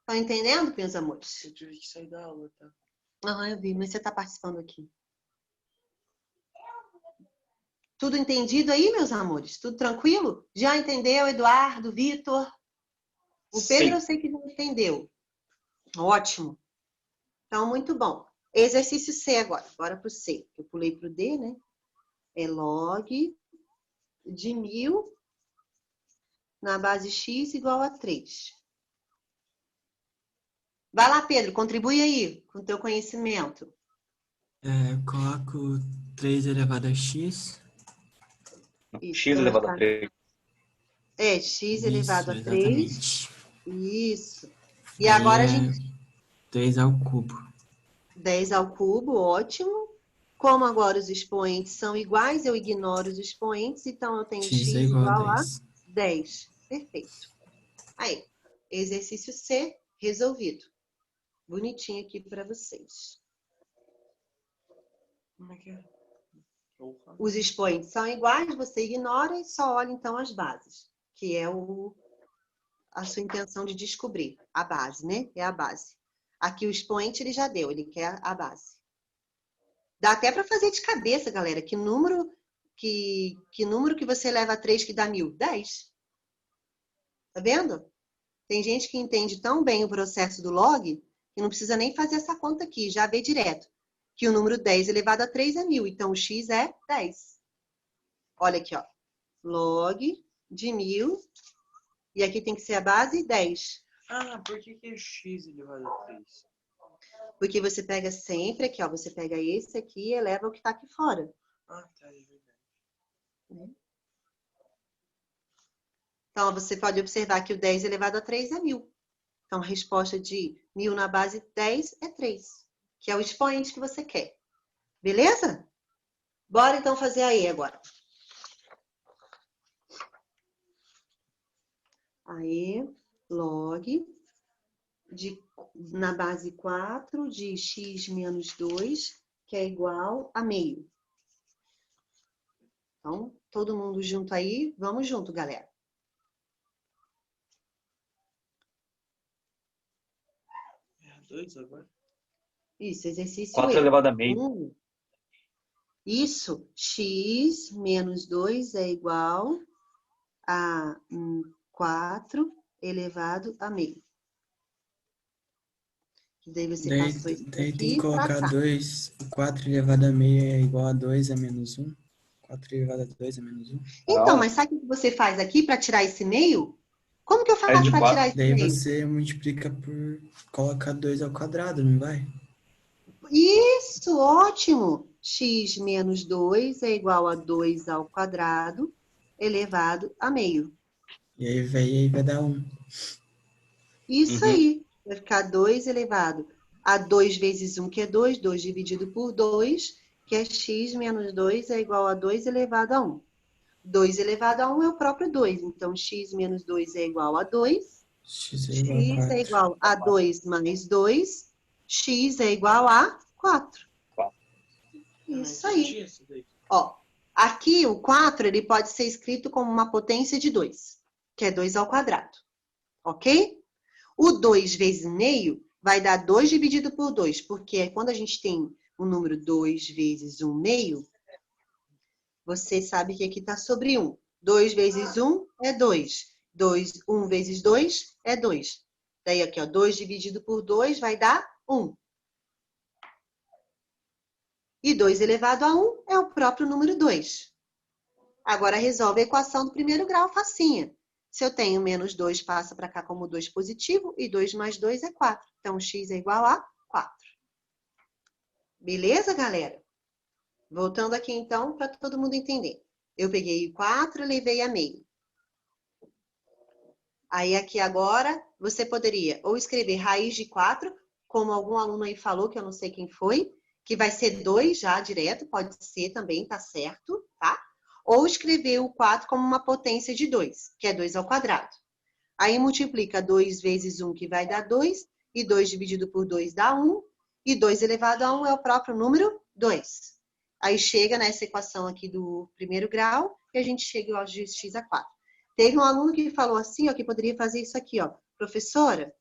Speaker 1: Estão entendendo, meus amores?
Speaker 4: Eu tive que sair da aula, tá?
Speaker 1: Aham, eu vi, mas você tá participando aqui. Tudo entendido aí, meus amores? Tudo tranquilo? Já entendeu, Eduardo, Vitor? O Pedro eu
Speaker 5: Sim.
Speaker 1: sei que já entendeu. Ótimo. Então, muito bom. Exercício C agora. Bora pro C. Eu pulei pro D, né? É log de 1000 na base x igual a 3. Vai lá, Pedro, contribui aí com o teu conhecimento.
Speaker 2: Coloco 3 elevado a x.
Speaker 1: Isso,
Speaker 5: X
Speaker 1: então vai
Speaker 5: elevado a
Speaker 1: ficar...
Speaker 5: 3.
Speaker 1: É, x elevado
Speaker 2: Isso,
Speaker 1: a 3.
Speaker 2: exatamente.
Speaker 1: Isso. E
Speaker 2: Daí
Speaker 1: agora a
Speaker 2: é
Speaker 1: gente...
Speaker 2: 3 ao cubo.
Speaker 1: 10 ao cubo, ótimo. Como agora os expoentes são iguais, eu ignoro os expoentes, então eu tenho
Speaker 2: X é
Speaker 1: x
Speaker 2: igual a
Speaker 1: igual a
Speaker 2: 10.
Speaker 1: 10. Perfeito. Aí, exercício C resolvido. Bonitinho aqui para vocês.
Speaker 4: Como é que é?
Speaker 1: Os expoentes são iguais, você ignora e só olha então as bases, que é a sua intenção de descobrir. A base, né? É a base. Aqui o expoente ele já deu, ele quer a base. Dá até para fazer de cabeça, galera. Que número que você leva a 3 que dá 1000? 10. Tá vendo? Tem gente que entende tão bem o processo do log que não precisa nem fazer essa conta aqui, já vê direto. Que o número 10 elevado a 3 é 1000, então o x é 10. Olha aqui, ó. Log de 1000, e aqui tem que ser a base 10.
Speaker 4: Ah, por que é x elevado a 3?
Speaker 1: Porque você pega sempre aqui, ó. Você pega esse aqui e eleva o que tá aqui fora.
Speaker 4: Ah, tá, é verdade.
Speaker 1: Então, você pode observar que o 10 elevado a 3 é 1000. Então, a resposta de 1000 na base 10 é 3, que é o expoente que você quer. Beleza? Bora, então, fazer aí agora. Aí, log na base 4 de x menos 2, que é igual a meio. Então, todo mundo junto aí. Vamos junto, galera.
Speaker 4: É 2 agora?
Speaker 1: Isso, exercício
Speaker 5: 4
Speaker 1: E.
Speaker 5: elevado a meio.
Speaker 1: Isso, x menos 2 é igual a 4 elevado a meio. Daí você passou isso
Speaker 2: Daí tem que
Speaker 1: aqui para
Speaker 2: colocar
Speaker 1: cá.
Speaker 2: 2. 4 elevado a meio é igual a 2 a menos 1. 4 elevado a 2 é menos 1.
Speaker 1: Então,
Speaker 5: Não.
Speaker 1: mas sabe o que você faz aqui para tirar esse meio? Como que eu
Speaker 5: Raiz
Speaker 1: faço
Speaker 5: de
Speaker 1: para
Speaker 5: 4.
Speaker 1: tirar esse
Speaker 2: Daí
Speaker 1: meio?
Speaker 2: você multiplica por... Coloca 2 ao quadrado, não vai?
Speaker 1: Isso, ótimo! X menos 2 é igual a 2 ao quadrado elevado a meio.
Speaker 2: E aí vai dar 1.
Speaker 1: Isso
Speaker 5: Uhum.
Speaker 1: aí. Vai ficar 2 elevado a 2 vezes 1, que é 2. 2 dividido por 2, que é x menos 2 é igual a 2 elevado a 1. 2 elevado a 1 é o próprio 2. Então, x menos 2 é igual a 2.
Speaker 2: X é igual a
Speaker 1: X
Speaker 2: 4.
Speaker 1: é igual a 2 mais 2. X é igual a 4. Isso aí. Ó, aqui o 4 ele pode ser escrito como uma potência de 2, que é 2 ao quadrado. Ok? O 2 vezes meio vai dar 2 dividido por 2, porque quando a gente tem o número 2 vezes 1 meio, você sabe que aqui está sobre 1. 2 vezes 1 é 2. 1 vezes 2 é 2. Daí aqui, ó, 2 dividido por 2 vai dar 1. E 2 elevado a 1 é o próprio número 2. Agora resolve a equação do primeiro grau, facinha. Se eu tenho menos 2, passa para cá como 2 positivo, e 2 mais 2 é 4. Então, x é igual a 4. Beleza, galera? Voltando aqui, então, para todo mundo entender. Eu peguei o 4 e levei a meio. Aí, aqui agora, você poderia ou escrever raiz de 4, como algum aluno aí falou, que eu não sei quem foi, que vai ser 2 já direto, pode ser também, tá certo, tá? Ou escrever o 4 como uma potência de 2, que é 2 ao quadrado. Aí multiplica 2 vezes 1, que vai dar 2, e 2 dividido por 2 dá 1, e 2 elevado a 1 é o próprio número 2. Aí chega nessa equação aqui do primeiro grau, e a gente chega ao x a 4. Teve um aluno que falou assim, ó, que poderia fazer isso aqui, ó. Professora,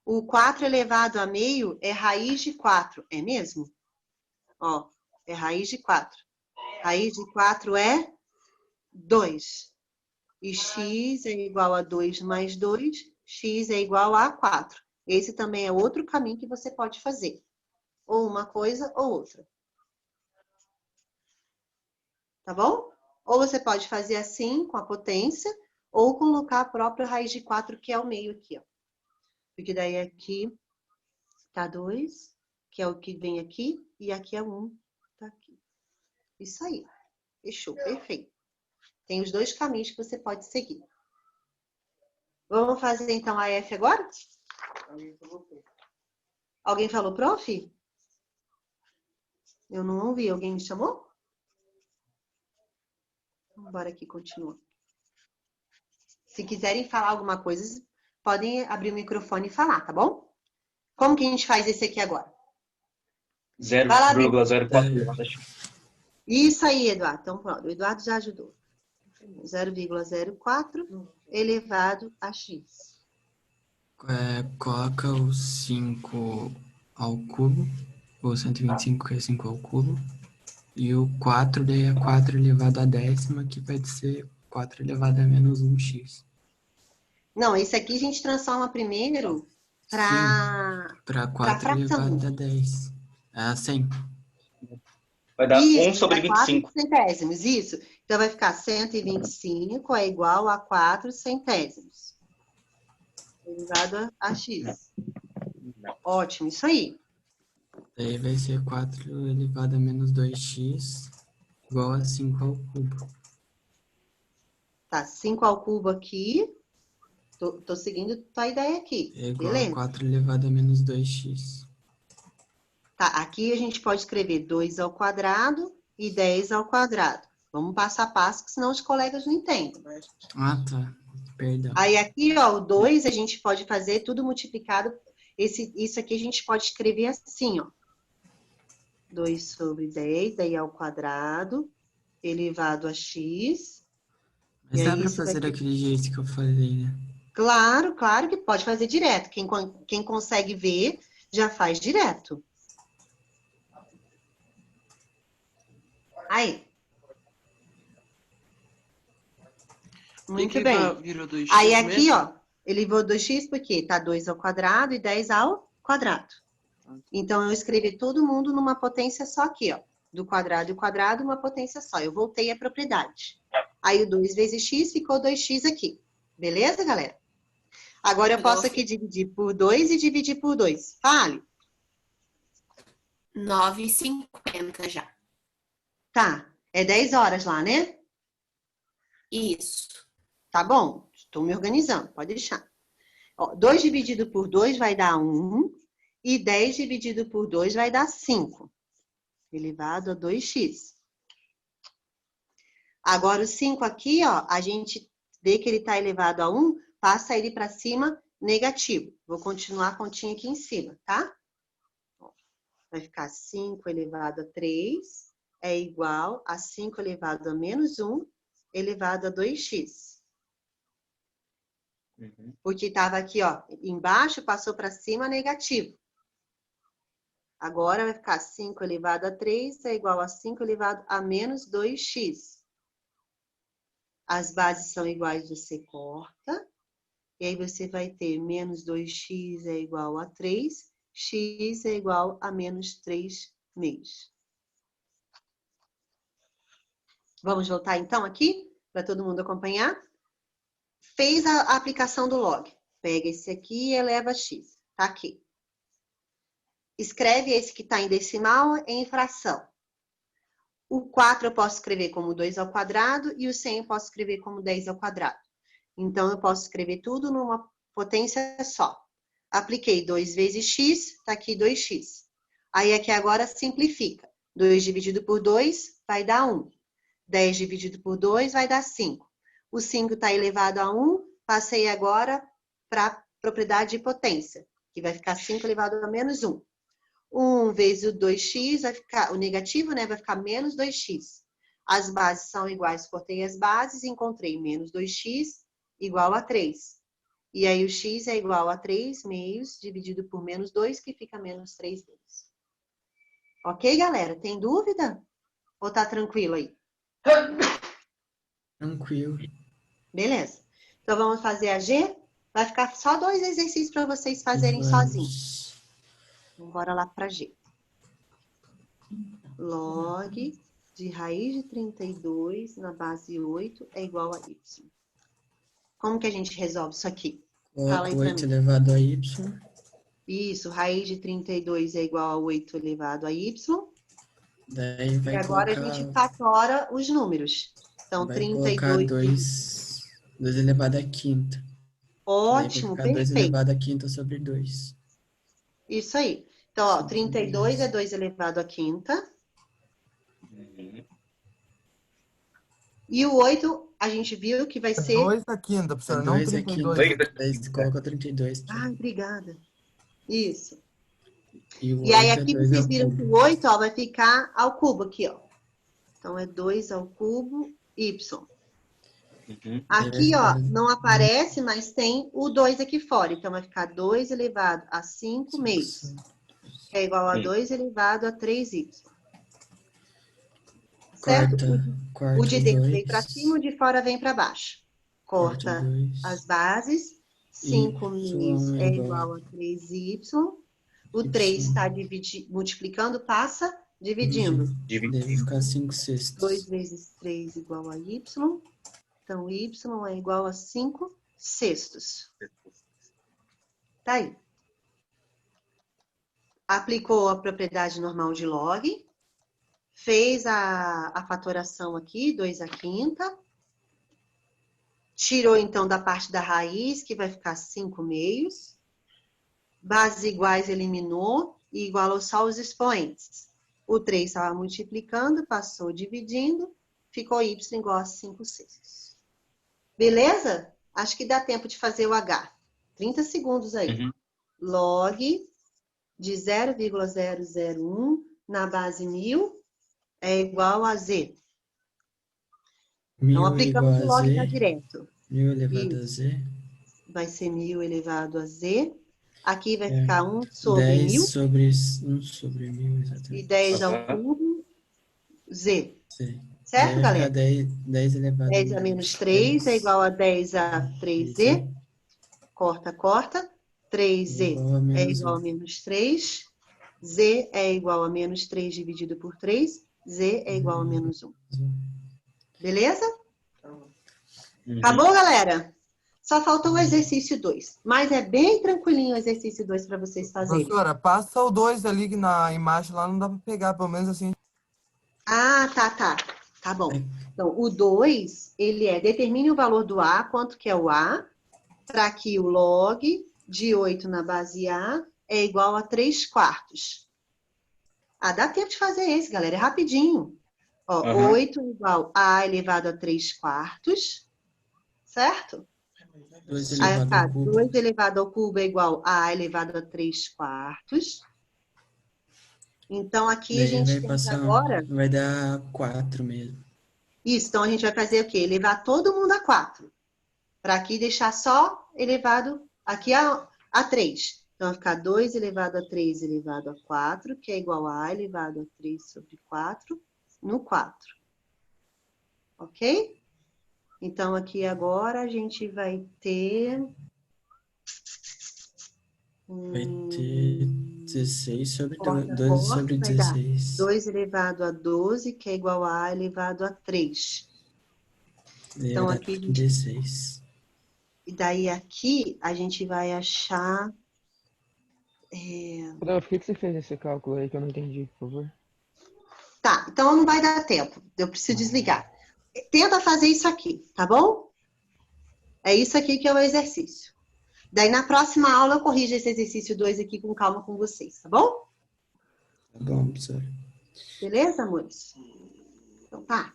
Speaker 1: o 4 elevado a meio é raiz de 4, é mesmo? Ó, é raiz de 4. Raiz de 4 é 2. E x é igual a 2 mais 2, x é igual a 4. Esse também é outro caminho que você pode fazer. Ou uma coisa ou outra. Tá bom? Ou você pode fazer assim, com a potência, ou colocar a própria raiz de 4, que é o meio aqui, ó. Porque daí aqui tá 2, que é o que vem aqui, e aqui é 1, tá aqui. Isso aí. Fechou, perfeito. Tem os dois caminhos que você pode seguir. Vamos fazer então a F agora? Alguém falou, prof? Eu não ouvi. Alguém me chamou? Bora aqui, continua. Se quiserem falar alguma coisa, podem abrir o microfone e falar, tá bom? Como que a gente faz esse aqui agora?
Speaker 5: 0,04.
Speaker 1: Isso aí, Eduardo. Então, pronto. O Eduardo já ajudou. 0,04 elevado a x.
Speaker 2: Coloca o 5 ao cubo, ou 125 que é 5 ao cubo, e o 4 daí é 4 elevado a décima, que pode ser 4 elevado a menos 1x.
Speaker 1: Não, esse aqui a gente transforma primeiro para
Speaker 2: Para 4 elevado a 10. É 100.
Speaker 5: Vai dar
Speaker 1: isso,
Speaker 5: 1 sobre 25.
Speaker 1: 4 centésimos, isso. Então, vai ficar 125 é igual a 4 centésimos. Elevado a x. Ótimo, isso aí.
Speaker 2: Daí vai ser 4 elevado a menos 2x igual a 5 ao cubo.
Speaker 1: Tá, 5 ao cubo aqui. Tô seguindo tua ideia aqui.
Speaker 2: É igual
Speaker 1: Beleza?
Speaker 2: a 4 elevado a menos 2x.
Speaker 1: Tá, aqui a gente pode escrever 2 ao quadrado e 10 ao quadrado. Vamos passo a passo, que senão os colegas não entendem.
Speaker 2: Ah, tá. Perdão.
Speaker 1: Aí aqui, ó, o 2 a gente pode fazer tudo multiplicado. Isso aqui a gente pode escrever assim, ó. 2 sobre 10, daí ao quadrado, elevado a x.
Speaker 2: Mas
Speaker 1: E
Speaker 2: dá
Speaker 1: aí
Speaker 2: pra
Speaker 1: isso
Speaker 2: fazer
Speaker 1: daqui...
Speaker 2: daquele jeito que eu falei, né?
Speaker 1: Claro, claro que pode fazer direto. Quem consegue ver, já faz direto. Aí. Muito bem.
Speaker 4: Virou 2x
Speaker 1: Aí aqui,
Speaker 4: mesmo?
Speaker 1: ó, ele elevou 2x porque tá 2 ao quadrado e 10 ao quadrado. Então, eu escrevi todo mundo numa potência só aqui, ó. Do quadrado e o quadrado, uma potência só. Eu voltei à propriedade. Aí, o 2 vezes x ficou 2x aqui. Beleza, galera? Agora, eu posso aqui dividir por 2 e dividir por 2. Fale.
Speaker 7: 9,50 já.
Speaker 1: Tá. É 10 horas lá, né?
Speaker 7: Isso.
Speaker 1: Tá bom. Estou me organizando. Pode deixar. Ó, 2 dividido por 2 vai dar 1. E 10 dividido por 2 vai dar 5. Elevado a 2x. Agora, o 5 aqui, ó, a gente vê que ele está elevado a 1, passa ele para cima, negativo. Vou continuar a continha aqui em cima, tá? Vai ficar 5 elevado a 3 é igual a 5 elevado a menos 1 elevado a 2x. Porque estava aqui, ó, embaixo, passou para cima, negativo. Agora vai ficar 5 elevado a 3 é igual a 5 elevado a menos 2x. As bases são iguais, você corta. E aí você vai ter menos 2x é igual a 3, x é igual a menos 3 meios. Vamos voltar então aqui, para todo mundo acompanhar? Fez a aplicação do log. Pega esse aqui e eleva a x. Tá aqui. Escreve esse que está em decimal em fração. O 4 eu posso escrever como 2 ao quadrado e o 100 eu posso escrever como 10 ao quadrado. Então, eu posso escrever tudo numa potência só. Apliquei 2 vezes x, está aqui 2x. Aí aqui agora simplifica. 2 dividido por 2 vai dar 1. 10 dividido por 2 vai dar 5. O 5 está elevado a 1, passei agora para a propriedade de potência, que vai ficar 5 elevado a menos 1. 1 vezes o 2x, vai ficar, o negativo, né, vai ficar menos 2x. As bases são iguais, cortei as bases, encontrei menos 2x igual a 3. E aí o x é igual a 3 meios dividido por menos 2, que fica menos 3 meios. Ok, galera? Tem dúvida? Ou tá tranquilo aí?
Speaker 2: Tranquilo.
Speaker 1: Beleza. Então vamos fazer a G? Vai ficar só 2 exercícios para vocês fazerem sozinhos. Vamos embora lá para G. Log de raiz de 32 na base 8 é igual a y. Como que a gente resolve isso aqui? Fala aí
Speaker 2: Coloco
Speaker 1: pra
Speaker 2: 8
Speaker 1: mim.
Speaker 2: elevado a y.
Speaker 1: Isso, raiz de 32 é igual a 8 elevado a y.
Speaker 2: Daí vai
Speaker 1: E agora a
Speaker 2: colocar,
Speaker 1: gente fatora os números. Então,
Speaker 2: vai colocar
Speaker 1: 32...
Speaker 2: 2 elevado a quinta. Daí vai
Speaker 1: Ótimo,
Speaker 2: ficar 2
Speaker 1: perfeito.
Speaker 2: elevado a quinta sobre 2.
Speaker 1: Isso aí. Então, ó,
Speaker 2: 5
Speaker 1: 32 é
Speaker 2: vezes.
Speaker 1: 2 elevado a quinta. E o 8, a gente viu que vai
Speaker 6: É
Speaker 1: ser...
Speaker 6: 2 a quinta, professora, não
Speaker 2: 2 a
Speaker 6: 32.
Speaker 2: quinta. Daí você coloca 32.
Speaker 1: Ai, obrigada. Isso.
Speaker 2: E o
Speaker 1: E aí
Speaker 2: 8 é
Speaker 1: aqui
Speaker 2: 2
Speaker 1: vocês
Speaker 2: ao
Speaker 1: viram que
Speaker 2: cubo.
Speaker 1: o 8, ó, vai ficar ao cubo aqui, ó. Então, é 2 ao cubo y. Aqui, ó, não aparece, mas tem o 2 aqui fora. Então, vai ficar 2 elevado a 5 meios. Que é igual a 2 elevado a 3y. Certo?
Speaker 2: Corta
Speaker 1: O de dentro vem
Speaker 2: 2.
Speaker 1: para cima, o de fora vem para baixo.
Speaker 2: Corta
Speaker 1: Corta
Speaker 2: 2.
Speaker 1: as bases. 5 meios é igual a 3y. O 3 está multiplicando, passa dividindo.
Speaker 2: Deve ficar 5
Speaker 1: 2
Speaker 2: sextos.
Speaker 1: vezes 3 igual a y. Então, y é igual a 5 sextos. Tá aí. Aplicou a propriedade normal de log. Fez a fatoração aqui, 2 à quinta. Tirou, então, da parte da raiz, que vai ficar 5 meios. Bases iguais eliminou e igualou só os expoentes. O 3 estava multiplicando, passou dividindo, ficou y igual a 5 sextos. Beleza? Acho que dá tempo de fazer o H. 30 segundos aí. Log de 0,001 na base 1000 é igual a Z. Então,
Speaker 2: 1000 é igual
Speaker 1: aplicamos o
Speaker 2: a
Speaker 1: log
Speaker 2: Z.
Speaker 1: tá direto.
Speaker 2: 1000 elevado a Z.
Speaker 1: Vai ser 1000 elevado a Z. Aqui vai
Speaker 2: É.
Speaker 1: ficar 1 sobre
Speaker 2: 10
Speaker 1: 1000
Speaker 2: sobre 1 sobre 1000,
Speaker 1: e
Speaker 2: exatamente.
Speaker 1: 10 ao cubo Z.
Speaker 2: Z.
Speaker 1: Certo,
Speaker 2: Daí vai ficar
Speaker 1: galera?
Speaker 2: 10 elevado
Speaker 1: 10 a menos 3 é igual a 10 a 3Z. Corta, corta. 3Z é igual a menos 3. Z é igual a menos 3 dividido por 3. Z é igual a menos 1. Beleza? Acabou, galera? Só faltou o exercício 2. Mas é bem tranquilinho o exercício 2 para vocês fazerem.
Speaker 6: Professora, passa o 2 ali que na imagem lá não dá para pegar, pelo menos assim.
Speaker 1: Ah, tá. Tá bom. Então, o 2, ele determine o valor do A, quanto que é o A, para que o log de 8 na base A é igual a 3 quartos. Ah, dá tempo de fazer esse, galera, é rapidinho. Ó, 8 é igual a A elevado a 3 quartos, certo?
Speaker 2: 2
Speaker 1: Aí
Speaker 2: elevado
Speaker 1: tá,
Speaker 2: ao cubo.
Speaker 1: 2 elevado ao cubo é igual a elevado a 3 quartos. Então, aqui a
Speaker 2: Daí
Speaker 1: gente
Speaker 2: vai
Speaker 1: tem
Speaker 2: passar,
Speaker 1: agora...
Speaker 2: vai dar 4 mesmo.
Speaker 1: Isso, então a gente vai fazer o quê? Elevar todo mundo a 4. Para aqui deixar só elevado aqui a 3. Então, vai ficar 2 elevado a 3 elevado a 4, que é igual a elevado a 3 sobre 4 no 4. Ok? Então, aqui agora a gente vai ter...
Speaker 2: Vai ter 16 sobre
Speaker 1: Corta
Speaker 2: 12 sobre
Speaker 1: vai dar
Speaker 2: 16.
Speaker 1: 2 elevado a 12, que é igual a elevado a 3.
Speaker 2: Daí
Speaker 1: Então,
Speaker 2: vai dar
Speaker 1: aqui a gente...
Speaker 2: 36.
Speaker 1: E daí aqui a gente vai achar...
Speaker 3: Rodolfo, por que você fez esse cálculo aí que eu não entendi, por favor?
Speaker 1: Tá, então não vai dar tempo. Eu preciso desligar. Tenta fazer isso aqui, tá bom? É isso aqui que é o exercício. Daí na próxima aula eu corrijo esse exercício 2 aqui com calma com vocês, tá bom?
Speaker 2: Tá bom, professor.
Speaker 1: Beleza, amores? Então tá.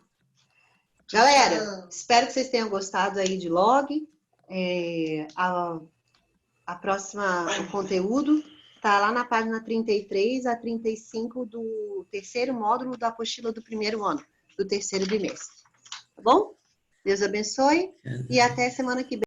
Speaker 1: Galera, espero que vocês tenham gostado aí de log. A próxima, o conteúdo tá lá na página 33 a 35 do terceiro módulo da apostila do primeiro ano, do terceiro bimestre. Tá bom? Deus abençoe e até semana que vem.